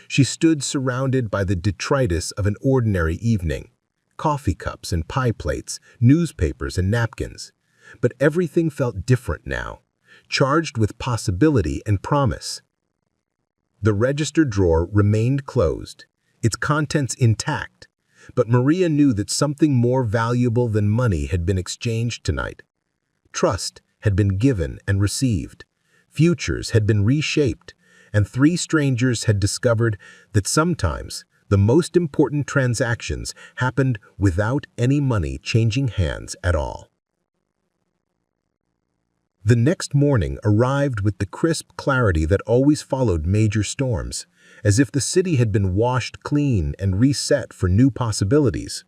Speaker 1: She stood surrounded by the detritus of an ordinary evening, coffee cups and pie plates, newspapers and napkins. But everything felt different now, charged with possibility and promise. The register drawer remained closed, its contents intact, but Maria knew that something more valuable than money had been exchanged tonight. Trust had been given and received, futures had been reshaped, and 3 strangers had discovered that sometimes the most important transactions happened without any money changing hands at all. The next morning arrived with the crisp clarity that always followed major storms, as if the city had been washed clean and reset for new possibilities.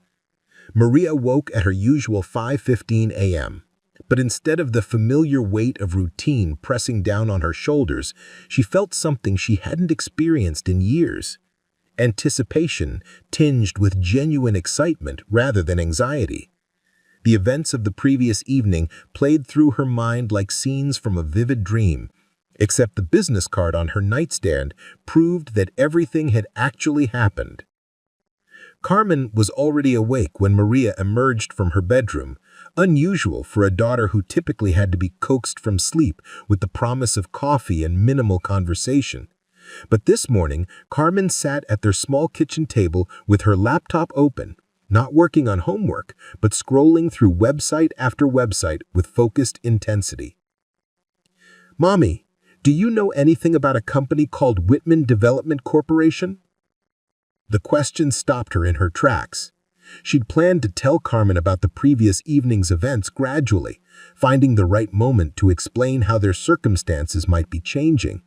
Speaker 1: Maria woke at her usual 5:15 a.m., but instead of the familiar weight of routine pressing down on her shoulders, she felt something she hadn't experienced in years. Anticipation tinged with genuine excitement rather than anxiety. The events of the previous evening played through her mind like scenes from a vivid dream, except the business card on her nightstand proved that everything had actually happened. Carmen was already awake when Maria emerged from her bedroom, unusual for a daughter who typically had to be coaxed from sleep with the promise of coffee and minimal conversation. But this morning, Carmen sat at their small kitchen table with her laptop open, not working on homework, but scrolling through website after website with focused intensity. "Mommy, do you know anything about a company called Whitman Development Corporation?" The question stopped her in her tracks. She'd planned to tell Carmen about the previous evening's events gradually, finding the right moment to explain how their circumstances might be changing.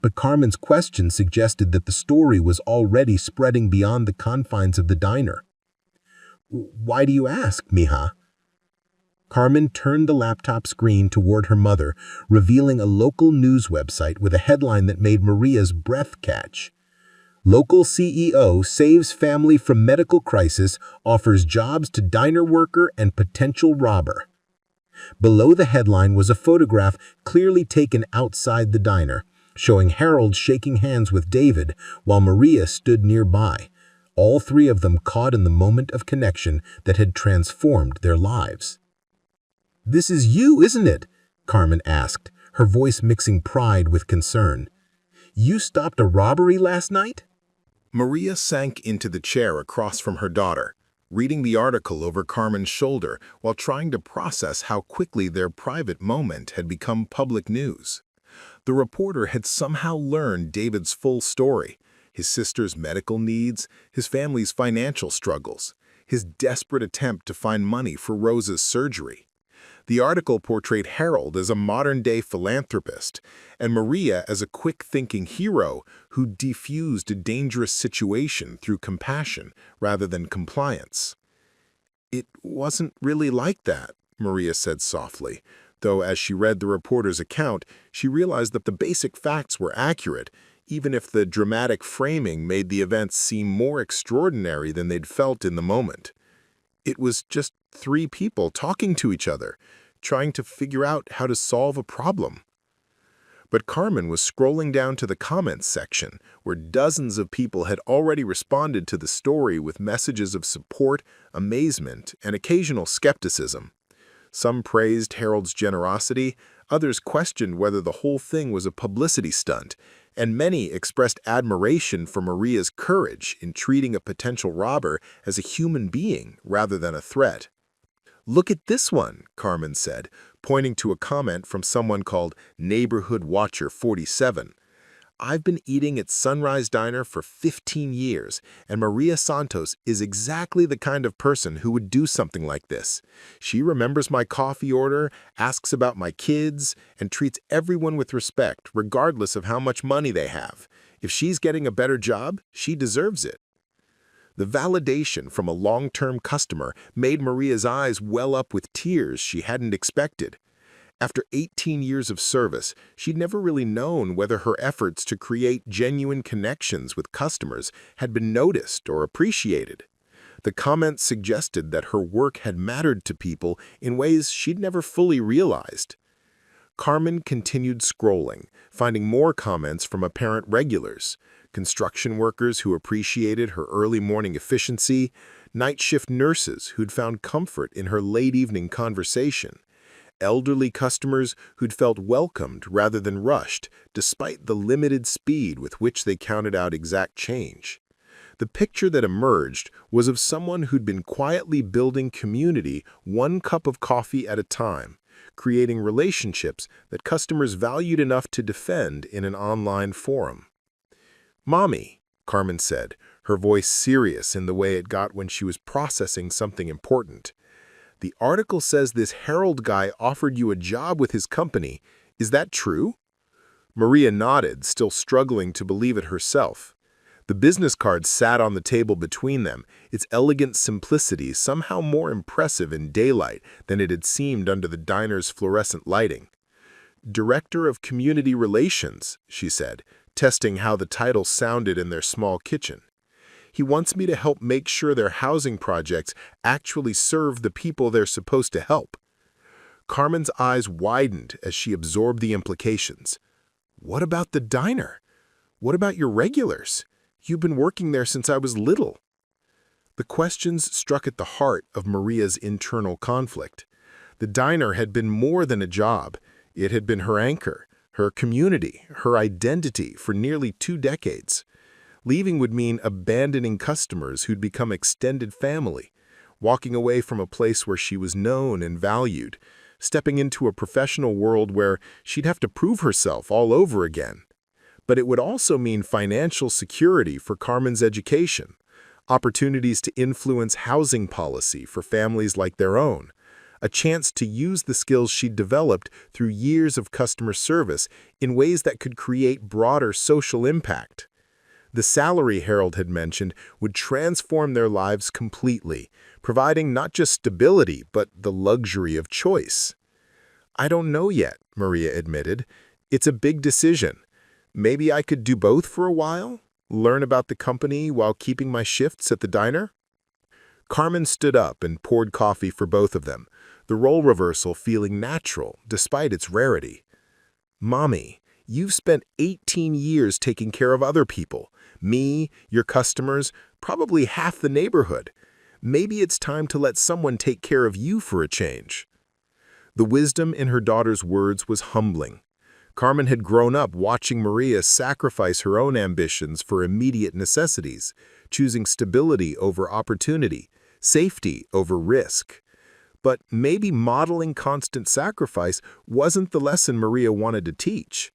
Speaker 1: But Carmen's question suggested that the story was already spreading beyond the confines of the diner. "Why do you ask, mija?" Carmen turned the laptop screen toward her mother, revealing a local news website with a headline that made Maria's breath catch. "Local CEO saves family from medical crisis, offers jobs to diner worker and potential robber." Below the headline was a photograph clearly taken outside the diner, showing Harold shaking hands with David while Maria stood nearby, all 3 of them caught in the moment of connection that had transformed their lives. "This is you, isn't it?" Carmen asked, her voice mixing pride with concern. "You stopped a robbery last night?"
Speaker 2: Maria sank into the chair across from her daughter, reading the article over Carmen's shoulder while trying to process how quickly their private moment had become public news. The reporter had somehow learned David's full story, his sister's medical needs, his family's financial struggles, his desperate attempt to find money for Rosa's surgery.
Speaker 1: The article portrayed Harold as a modern-day philanthropist and Maria as a quick-thinking hero who defused a dangerous situation through compassion rather than compliance. "It wasn't really like that," Maria said softly, though as she read the reporter's account, she realized that the basic facts were accurate, even if the dramatic framing made the events seem more extraordinary than they'd felt in the moment. It was just three people talking to each other, trying to figure out how to solve a problem. But Carmen was scrolling down to the comments section, where dozens of people had already responded to the story with messages of support, amazement, and occasional skepticism. Some praised Harold's generosity, others questioned whether the whole thing was a publicity stunt, and many expressed admiration for Maria's courage in treating a potential robber as a human being rather than a threat. "Look at this one," Carmen said, pointing to a comment from someone called Neighborhood Watcher 47. "I've been eating at Sunrise Diner for 15 years, and Maria Santos is exactly the kind of person who would do something like this. She remembers my coffee order, asks about my kids, and treats everyone with respect, regardless of how much money they have. If she's getting a better job, she deserves it." The validation from a long-term customer made Maria's eyes well up with tears she hadn't expected. After 18 years of service, she'd never really known whether her efforts to create genuine connections with customers had been noticed or appreciated. The comments suggested that her work had mattered to people in ways she'd never fully realized. Carmen continued scrolling, finding more comments from apparent regulars: construction workers who appreciated her early morning efficiency, night shift nurses who'd found comfort in her late evening conversation, elderly customers who'd felt welcomed rather than rushed, despite the limited speed with which they counted out exact change. The picture that emerged was of someone who'd been quietly building community one cup of coffee at a time, creating relationships that customers valued enough to defend in an online forum. "Mommy," Carmen said, her voice serious in the way it got when she was processing something important. "The article says this Harold guy offered you a job with his company. Is that true?" Maria nodded, still struggling to believe it herself. The business card sat on the table between them, its elegant simplicity somehow more impressive in daylight than it had seemed under the diner's fluorescent lighting. "Director of Community Relations," she said, testing how the title sounded in their small kitchen. "He wants me to help make sure their housing projects actually serve the people they're supposed to help." Carmen's eyes widened as she absorbed the implications. "What about the diner? What about your regulars? You've been working there since I was little." The questions struck at the heart of Maria's internal conflict. The diner had been more than a job. It had been her anchor, her community, her identity for nearly 2 decades. Leaving would mean abandoning customers who'd become extended family, walking away from a place where she was known and valued, stepping into a professional world where she'd have to prove herself all over again. But it would also mean financial security for Carmen's education, opportunities to influence housing policy for families like their own, a chance to use the skills she'd developed through years of customer service in ways that could create broader social impact. The salary Harold had mentioned would transform their lives completely, providing not just stability but the luxury of choice. "I don't know yet," Maria admitted. "It's a big decision. Maybe I could do both for a while, learn about the company while keeping my shifts at the diner." Carmen stood up and poured coffee for both of them, the role reversal feeling natural despite its rarity. "Mommy, you've spent 18 years taking care of other people, me, your customers, probably half the neighborhood. Maybe it's time to let someone take care of you for a change." The wisdom in her daughter's words was humbling. Carmen had grown up watching Maria sacrifice her own ambitions for immediate necessities, choosing stability over opportunity, safety over risk. But maybe modeling constant sacrifice wasn't the lesson Maria wanted to teach.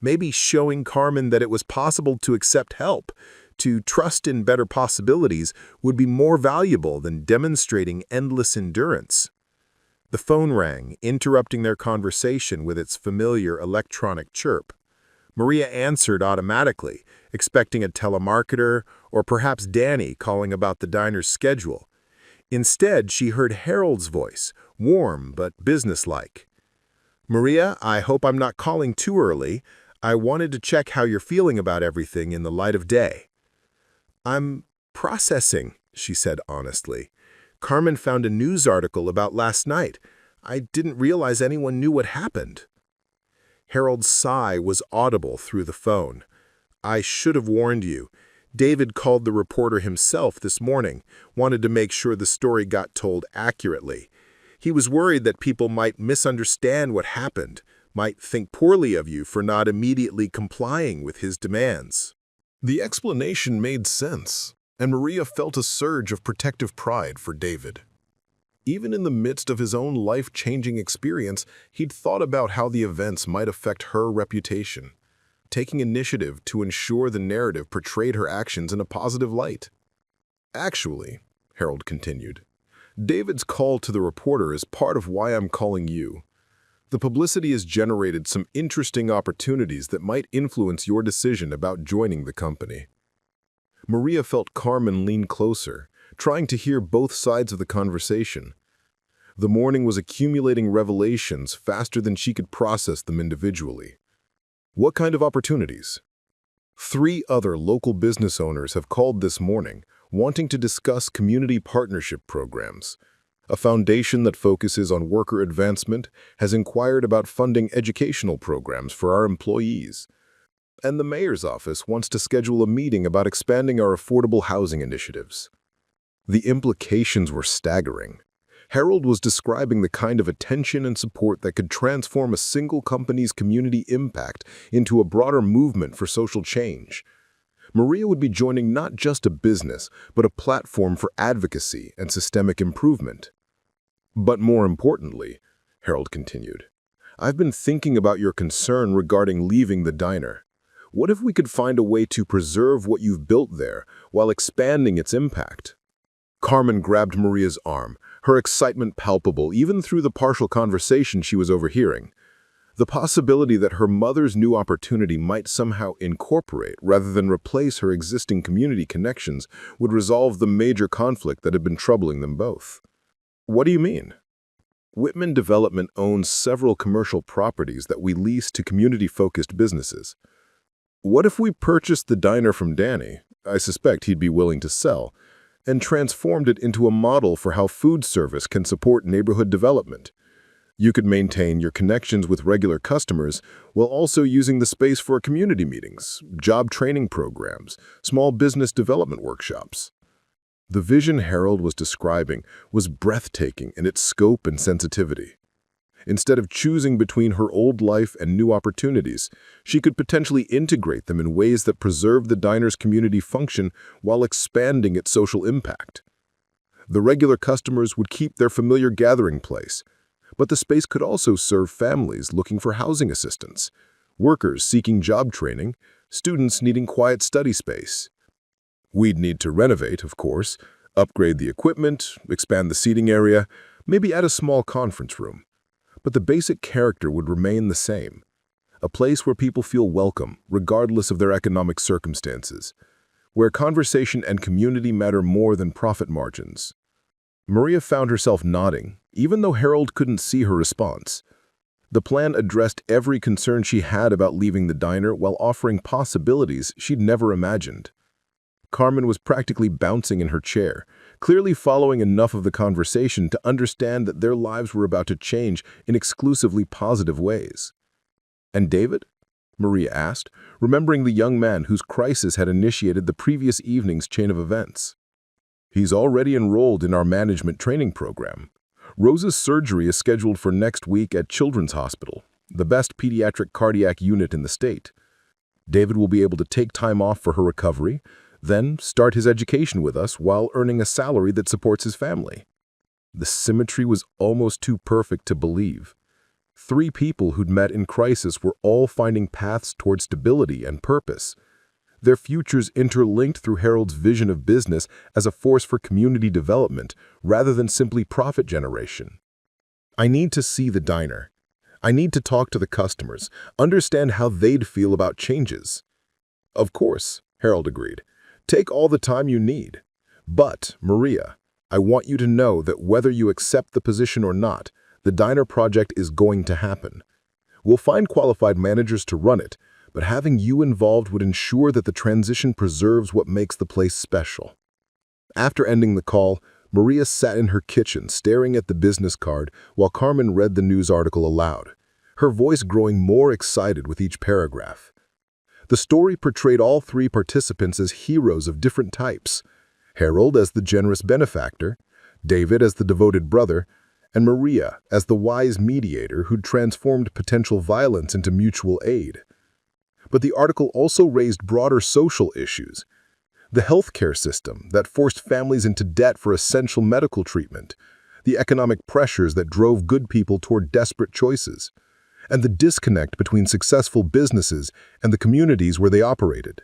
Speaker 1: Maybe showing Carmen that it was possible to accept help, to trust in better possibilities, would be more valuable than demonstrating endless endurance. The phone rang, interrupting their conversation with its familiar electronic chirp. Maria answered automatically, expecting a telemarketer or perhaps Danny calling about the diner's schedule. Instead, she heard Harold's voice, warm but businesslike. "Maria, I hope I'm not calling too early. I wanted to check how you're feeling about everything in the light of day." "I'm processing," she said honestly. "Carmen found a news article about last night. I didn't realize anyone knew what happened." Harold's sigh was audible through the phone. "I should have warned you. David called the reporter himself this morning, wanted to make sure the story got told accurately. He was worried that people might misunderstand what happened, might think poorly of you for not immediately complying with his demands."
Speaker 2: The explanation made sense, and Maria felt a surge of protective pride for David. Even in the midst of his own life-changing experience, he'd thought about how the events might affect her reputation, taking initiative to ensure the narrative portrayed her actions in a positive light. "Actually," Harold continued, "David's call to the reporter is part of why I'm calling you. The publicity has generated some interesting opportunities that might influence your decision about joining the company." Maria felt Carmen lean closer, trying to hear both sides of the conversation. The morning was accumulating revelations faster than she could process them individually. "What kind of opportunities?" "3 other local business owners have called this morning, wanting to discuss community partnership programs. A foundation that focuses on worker advancement has inquired about funding educational programs for our employees. And the mayor's office wants to schedule a meeting about expanding our affordable housing initiatives." The implications were staggering. Harold was describing the kind of attention and support that could transform a single company's community impact into a broader movement for social change. Maria would be joining not just a business, but a platform for advocacy and systemic improvement. "But more importantly," Harold continued, "I've been thinking about your concern regarding leaving the diner. What if we could find a way to preserve what you've built there while expanding its impact?" Carmen grabbed Maria's arm, her excitement palpable even through the partial conversation she was overhearing. The possibility that her mother's new opportunity might somehow incorporate rather than replace her existing community connections would resolve the major conflict that had been troubling them both. "What do you mean?" "Whitman Development owns several commercial properties that we lease to community-focused businesses. What if we purchased the diner from Danny, I suspect he'd be willing to sell, and transformed it into a model for how food service can support neighborhood development? You could maintain your connections with regular customers while also using the space for community meetings, job training programs, small business development workshops." The vision Harold was describing was breathtaking in its scope and sensitivity. Instead of choosing between her old life and new opportunities, she could potentially integrate them in ways that preserve the diner's community function while expanding its social impact. The regular customers would keep their familiar gathering place, but the space could also serve families looking for housing assistance, workers seeking job training, students needing quiet study space. We'd need to renovate, of course, upgrade the equipment, expand the seating area, maybe add a small conference room. But the basic character would remain the same. A place where people feel welcome, regardless of their economic circumstances. Where conversation and community matter more than profit margins. Maria found herself nodding, even though Harold couldn't see her response. The plan addressed every concern she had about leaving the diner while offering possibilities she'd never imagined. Carmen was practically bouncing in her chair, clearly following enough of the conversation to understand that their lives were about to change in exclusively positive ways. "And David?" Maria asked, remembering the young man whose crisis had initiated the previous evening's chain of events. "He's already enrolled in our management training program. Rosa's surgery is scheduled for next week at Children's Hospital, the best pediatric cardiac unit in the state. David will be able to take time off for her recovery, then start his education with us while earning a salary that supports his family." The symmetry was almost too perfect to believe. 3 people who'd met in crisis were all finding paths toward stability and purpose. Their futures interlinked through Harold's vision of business as a force for community development rather than simply profit generation. I need to see the diner. I need to talk to the customers, understand how they'd feel about changes." "Of course," Harold agreed. "Take all the time you need. But, Maria, I want you to know that whether you accept the position or not, the diner project is going to happen. We'll find qualified managers to run it, but having you involved would ensure that the transition preserves what makes the place special." After ending the call, Maria sat in her kitchen staring at the business card while Carmen read the news article aloud, her voice growing more excited with each paragraph. The story portrayed all three participants as heroes of different types: Harold as the generous benefactor, David as the devoted brother, and Maria as the wise mediator who'd transformed potential violence into mutual aid. But the article also raised broader social issues: the healthcare system that forced families into debt for essential medical treatment, the economic pressures that drove good people toward desperate choices, and the disconnect between successful businesses and the communities where they operated.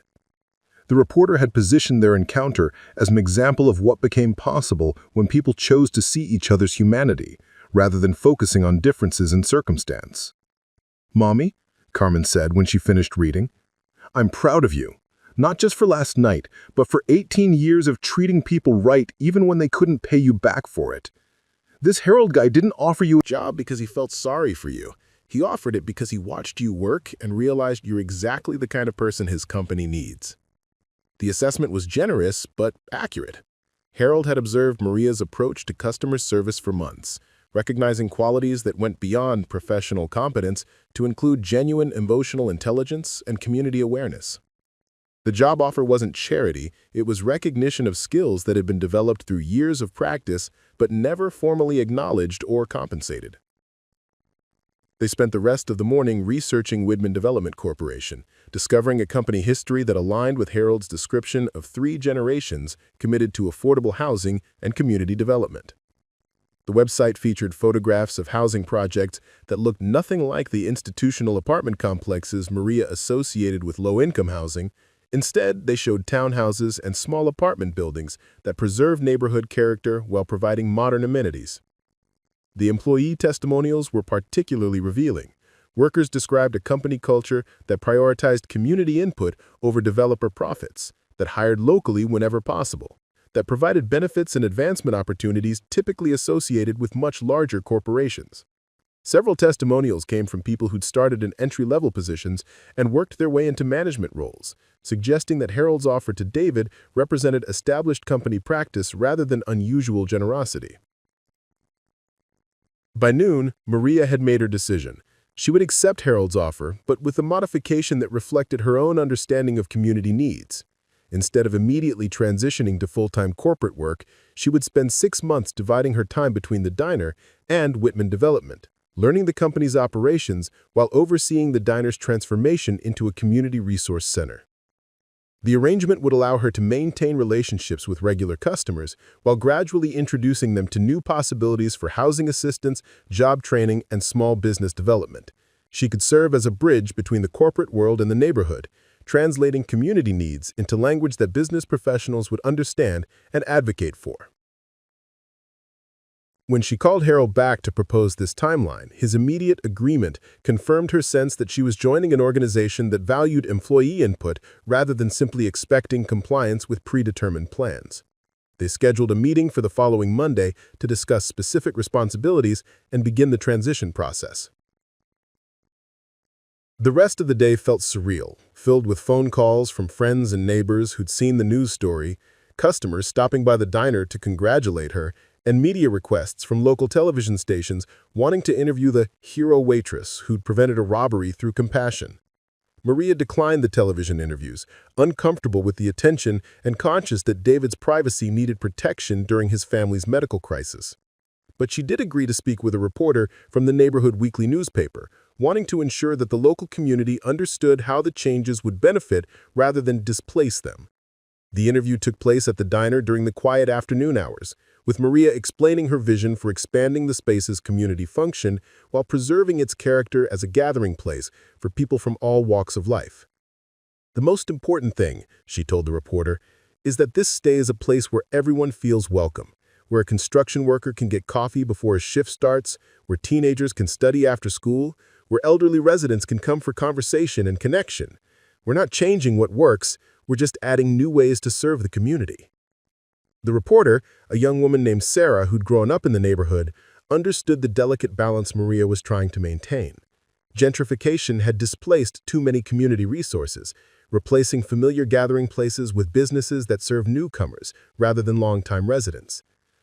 Speaker 2: The reporter had positioned their encounter as an example of what became possible when people chose to see each other's humanity, rather than focusing on differences in circumstance. "Mommy," Carmen said when she finished reading, "I'm proud of you. Not just for last night, but for 18 years of treating people right even when they couldn't pay you back for it. This Harold guy didn't offer you a job because he felt sorry for you. He offered it because he watched you work and realized you're exactly the kind of person his company needs." The assessment was generous, but accurate. Harold had observed Maria's approach to customer service for months, recognizing qualities that went beyond professional competence to include genuine emotional intelligence and community awareness. The job offer wasn't charity, it was recognition of skills that had been developed through years of practice but never formally acknowledged or compensated. They spent the rest of the morning researching Whitman Development Corporation, discovering a company history that aligned with Harold's description of 3 generations committed to affordable housing and community development. The website featured photographs of housing projects that looked nothing like the institutional apartment complexes Maria associated with low-income housing. Instead, they showed townhouses and small apartment buildings that preserved neighborhood character while providing modern amenities. The employee testimonials were particularly revealing. Workers described a company culture that prioritized community input over developer profits, that hired locally whenever possible, that provided benefits and advancement opportunities typically associated with much larger corporations. Several testimonials came from people who'd started in entry-level positions and worked their way into management roles, suggesting that Harold's offer to David represented established company practice rather than unusual generosity. By noon, Maria had made her decision. She would accept Harold's offer, but with a modification that reflected her own understanding of community needs. Instead of immediately transitioning to full-time corporate work, she would spend 6 months dividing her time between the diner and Whitman Development, learning the company's operations while overseeing the diner's transformation into a community resource center. The arrangement would allow her to maintain relationships with regular customers while gradually introducing them to new possibilities for housing assistance, job training, and small business development. She could serve as a bridge between the corporate world and the neighborhood, translating community needs into language that business professionals would understand and advocate for. When she called Harold back to propose this timeline, his immediate agreement confirmed her sense that she was joining an organization that valued employee input rather than simply expecting compliance with predetermined plans. They scheduled a meeting for the following Monday to discuss specific responsibilities and begin the transition process. The rest of the day felt surreal, filled with phone calls from friends and neighbors who'd seen the news story, customers stopping by the diner to congratulate her, and media requests from local television stations wanting to interview the hero waitress who'd prevented a robbery through compassion. Maria declined the television interviews, uncomfortable with the attention and conscious that David's privacy needed protection during his family's medical crisis. But she did agree to speak with a reporter from the neighborhood weekly newspaper, wanting to ensure that the local community understood how the changes would benefit rather than displace them. The interview took place at the diner during the quiet afternoon hours, with Maria explaining her vision for expanding the space's community function while preserving its character as a gathering place for people from all walks of life. "The most important thing," she told the reporter, "is that this stays a place where everyone feels welcome,
Speaker 3: where a construction worker can get coffee before his shift starts, where teenagers can study after school, where elderly residents can come for conversation and connection. We're not changing what works, we're just adding new ways to serve the community. The reporter, a young woman named Sarah who'd grown up in the neighborhood, understood the delicate balance Maria was trying to maintain. Gentrification had displaced too many community resources, replacing familiar gathering places with businesses that serve newcomers rather than longtime residents.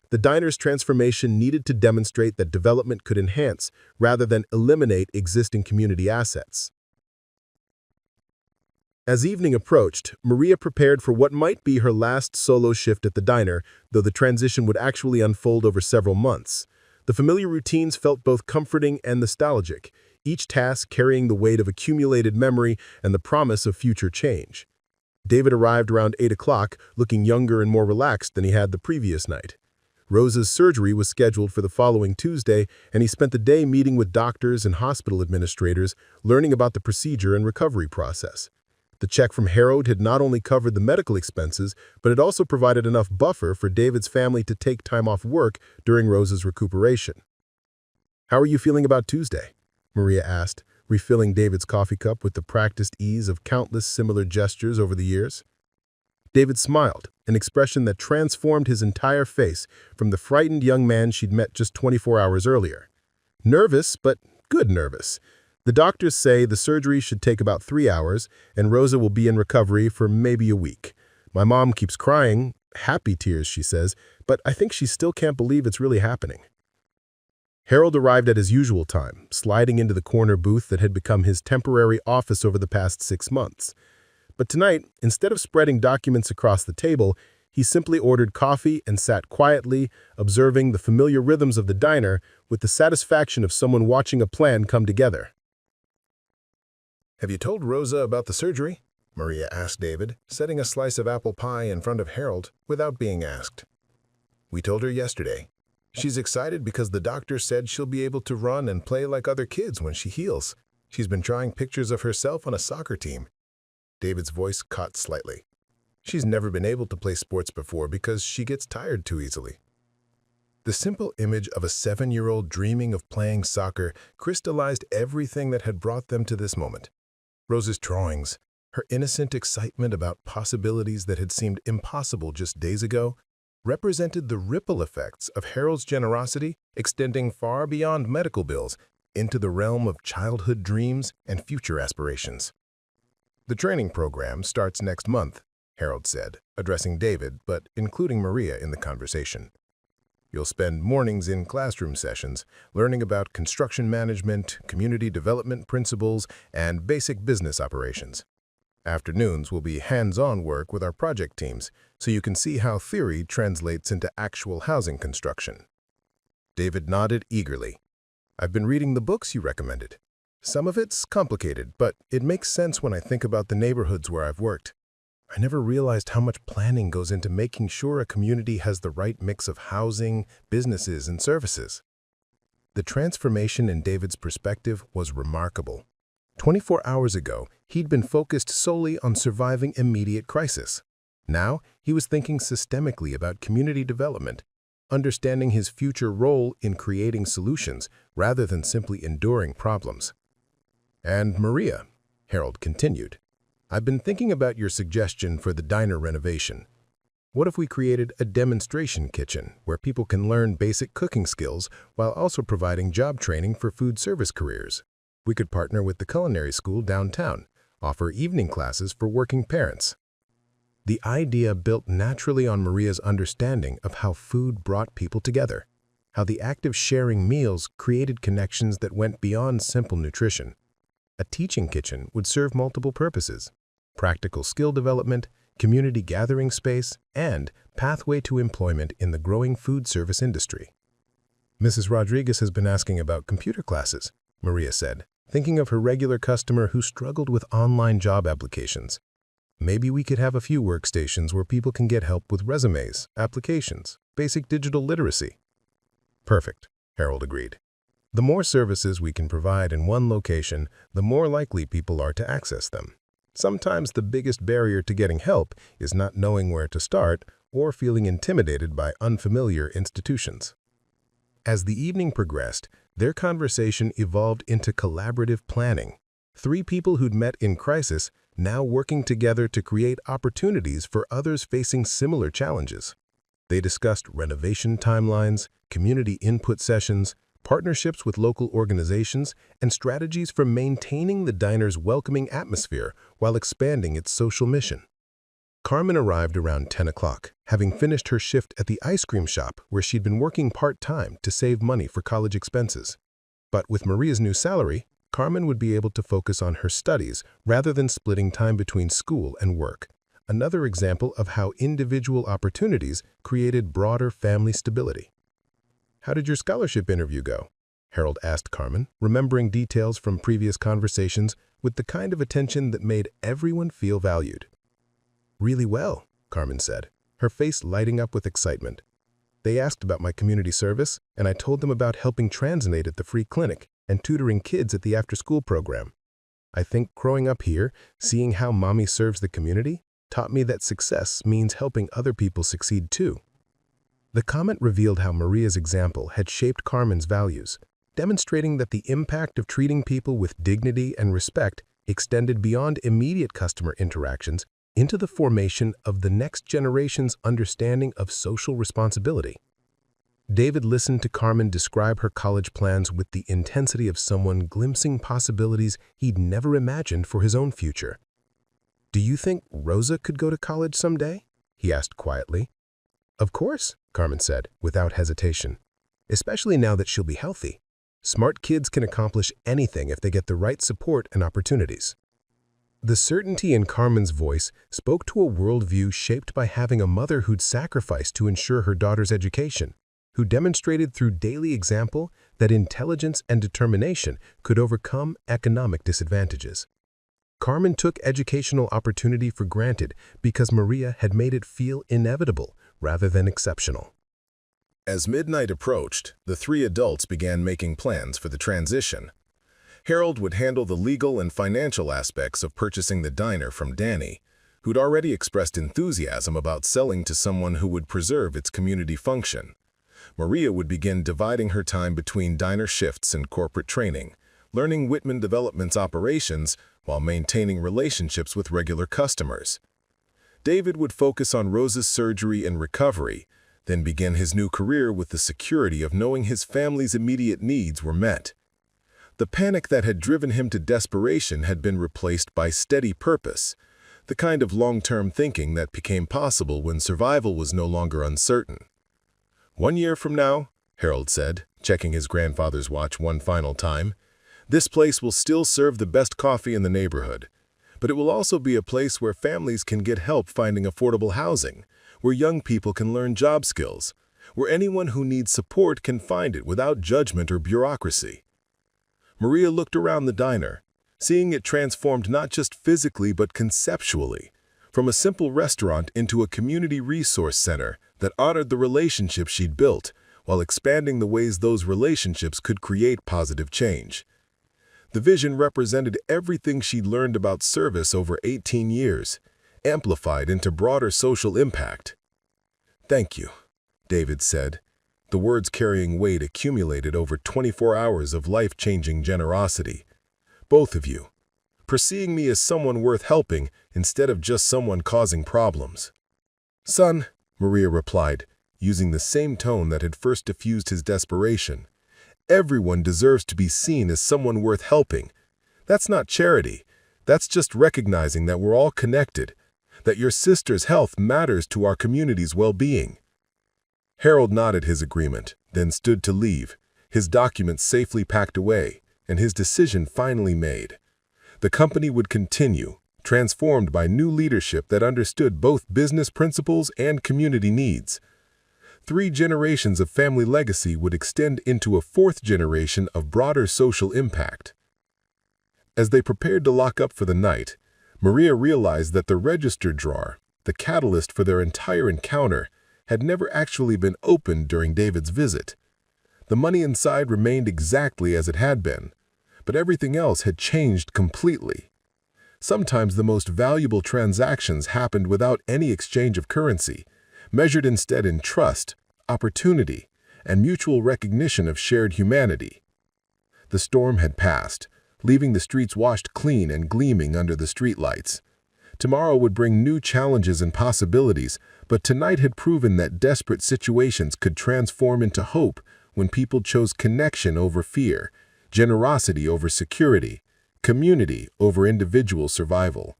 Speaker 3: The diner's transformation needed to demonstrate that development could enhance rather than eliminate existing community assets. As evening approached, Maria prepared for what might be her last solo shift at the diner, though the transition would actually unfold over several months. The familiar routines felt both comforting and nostalgic, each task carrying the weight of accumulated memory and the promise of future change. David arrived around 8 o'clock, looking younger and more relaxed than he had the previous night. Rosa's surgery was scheduled for the following Tuesday, and he spent the day meeting with doctors and hospital administrators, learning about the procedure and recovery process. The check from Harold had not only covered the medical expenses, but it also provided enough buffer for David's family to take time off work during Rosa's recuperation. "How are you feeling about Tuesday?" Maria asked, refilling David's coffee cup with the practiced ease of countless similar gestures over the years. David smiled, an expression that transformed his entire face from the frightened young man she'd met just 24 hours earlier. "Nervous, but good nervous. The doctors say the surgery should take about 3 hours, and Rosa will be in recovery for maybe a week. My mom keeps crying, happy tears, she says, but I think she still can't believe it's really happening." Harold arrived at his usual time, sliding into the corner booth that had become his temporary office over the past 6 months. But tonight, instead of spreading documents across the table, he simply ordered coffee and sat quietly, observing the familiar rhythms of the diner with the satisfaction of someone watching a plan come together.
Speaker 2: "Have you told Rosa about the surgery?" Maria asked David, setting a slice of apple pie in front of Harold without being asked. "We told her yesterday. She's excited because the doctor said she'll be able to run and play like other kids when she heals. She's been drawing pictures of herself on a soccer team." David's voice caught slightly. "She's never been able to play sports before because she gets tired too easily." The simple image of a 7-year-old dreaming of playing soccer crystallized everything that had brought them to this moment. Rosa's drawings, her innocent excitement about possibilities that had seemed impossible just days ago, represented the ripple effects of Harold's generosity extending far beyond medical bills into the realm of childhood dreams and future aspirations. "The training program starts next month," Harold said, addressing David but including Maria in the conversation. "You'll spend mornings in classroom sessions, learning about construction management, community development principles, and basic business operations. Afternoons will be hands-on work with our project teams, so you can see how theory translates into actual housing construction." David nodded eagerly. "I've been reading the books you recommended. Some of it's complicated, but it makes sense when I think about the neighborhoods where I've worked. I never realized how much planning goes into making sure a community has the right mix of housing, businesses, and services." The transformation in David's perspective was remarkable. 24 hours ago, he'd been focused solely on surviving immediate crisis. Now, he was thinking systemically about community development, understanding his future role in creating solutions rather than simply enduring problems. "And Maria," Harold continued, "I've been thinking about your suggestion for the diner renovation. What if we created a demonstration kitchen where people can learn basic cooking skills while also providing job training for food service careers? We could partner with the culinary school downtown, offer evening classes for working parents." The idea built naturally on Maria's understanding of how food brought people together, how the act of sharing meals created connections that went beyond simple nutrition. A teaching kitchen would serve multiple purposes: practical skill development, community gathering space, and pathway to employment in the growing food service industry. "Mrs. Rodriguez has been asking about computer classes," Maria said, thinking of her regular customer who struggled with online job applications. "Maybe we could have a few workstations where people can get help with resumes, applications, basic digital literacy." "Perfect," Harold agreed. "The more services we can provide in one location, the more likely people are to access them. Sometimes the biggest barrier to getting help is not knowing where to start
Speaker 3: or feeling intimidated by unfamiliar institutions. As the evening progressed, their conversation evolved into collaborative planning. Three people who'd met in crisis now working together to create opportunities for others facing similar challenges. They discussed renovation timelines, community input sessions, partnerships with local organizations, and strategies for maintaining the diner's welcoming atmosphere while expanding its social mission. Carmen arrived around 10 o'clock, having finished her shift at the ice cream shop where she'd been working part-time to save money for college expenses. But with Maria's new salary, Carmen would be able to focus on her studies rather than splitting time between school and work. Another example of how individual opportunities created broader family stability. "How did your scholarship interview go?" Harold asked Carmen, remembering details from previous conversations with the kind of attention that made everyone feel valued. "Really well," Carmen said, her face lighting up with excitement. "They asked about my community service, and I told them about helping translate at the free clinic and tutoring kids at the after-school program. I think growing up here, seeing how Mommy serves the community, taught me that success means helping other people succeed too." The comment revealed how Maria's example had shaped Carmen's values, demonstrating that the impact of treating people with dignity and respect extended beyond immediate customer interactions into the formation of the next generation's understanding of social responsibility. David listened to Carmen describe her college plans with the intensity of someone glimpsing possibilities he'd never imagined for his own future. "Do you think Rosa could go to college someday?" he asked quietly. "Of course," Carmen said, without hesitation, "especially now that she'll be healthy. Smart kids can accomplish anything if they get the right support and opportunities." The certainty in Carmen's voice spoke to a worldview shaped by having a mother who'd sacrificed to ensure her daughter's education, who demonstrated through daily example that intelligence and determination could overcome economic disadvantages. Carmen took educational opportunity for granted because Maria had made it feel inevitable rather than exceptional.
Speaker 2: As midnight approached, the three adults began making plans for the transition. Harold would handle the legal and financial aspects of purchasing the diner from Danny, who'd already expressed enthusiasm about selling to someone who would preserve its community function. Maria would begin dividing her time between diner shifts and corporate training, learning Whitman Development's operations while maintaining relationships with regular customers. David would focus on Rosa's surgery and recovery, then begin his new career with the security of knowing his family's immediate needs were met. The panic that had driven him to desperation had been replaced by steady purpose, the kind of long-term thinking that became possible when survival was no longer uncertain. "1 year from now," Harold said, checking his grandfather's watch one final time, "this place will still serve the best coffee in the neighborhood. But it will also be a place where families can get help finding affordable housing, where young people can learn job skills, where anyone who needs support can find it without judgment or bureaucracy." Maria looked around the diner, seeing it transformed not just physically but conceptually, from a simple restaurant into a community resource center that honored the relationships she'd built, while expanding the ways those relationships could create positive change. The vision represented everything she'd learned about service over 18 years, amplified into broader social impact. "Thank you," David said, the words carrying weight accumulated over 24 hours of life-changing generosity. "Both of you, for seeing me as someone worth helping instead of just someone causing problems." "Son," Maria replied, using the same tone that had first diffused his desperation, "everyone deserves to be seen as someone worth helping. That's not charity. That's just recognizing that we're all connected, that your sister's health matters to our community's well-being." Harold nodded his agreement, then stood to leave, his documents safely packed away, and his decision finally made. The company would continue, transformed by new leadership that understood both business principles and community needs. 3 generations of family legacy would extend into a 4th generation of broader social impact. As they prepared to lock up for the night, Maria realized that the register drawer, the catalyst for their entire encounter, had never actually been opened during David's visit. The money inside remained exactly as it had been, but everything else had changed completely. Sometimes the most valuable transactions happened without any exchange of currency,
Speaker 3: measured instead in trust, opportunity, and mutual recognition of shared humanity. The storm had passed, leaving the streets washed clean and gleaming under the streetlights. Tomorrow would bring new challenges and possibilities, but tonight had proven that desperate situations could transform into hope when people chose connection over fear, generosity over security, community over individual survival.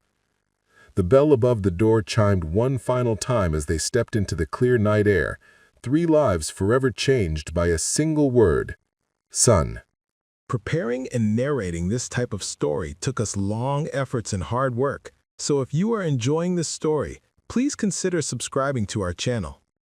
Speaker 3: The bell above the door chimed one final time as they stepped into the clear night air, 3 lives forever changed by a single word: son.
Speaker 1: Preparing and narrating this type of story took us long efforts and hard work, so if you are enjoying this story, please consider subscribing to our channel.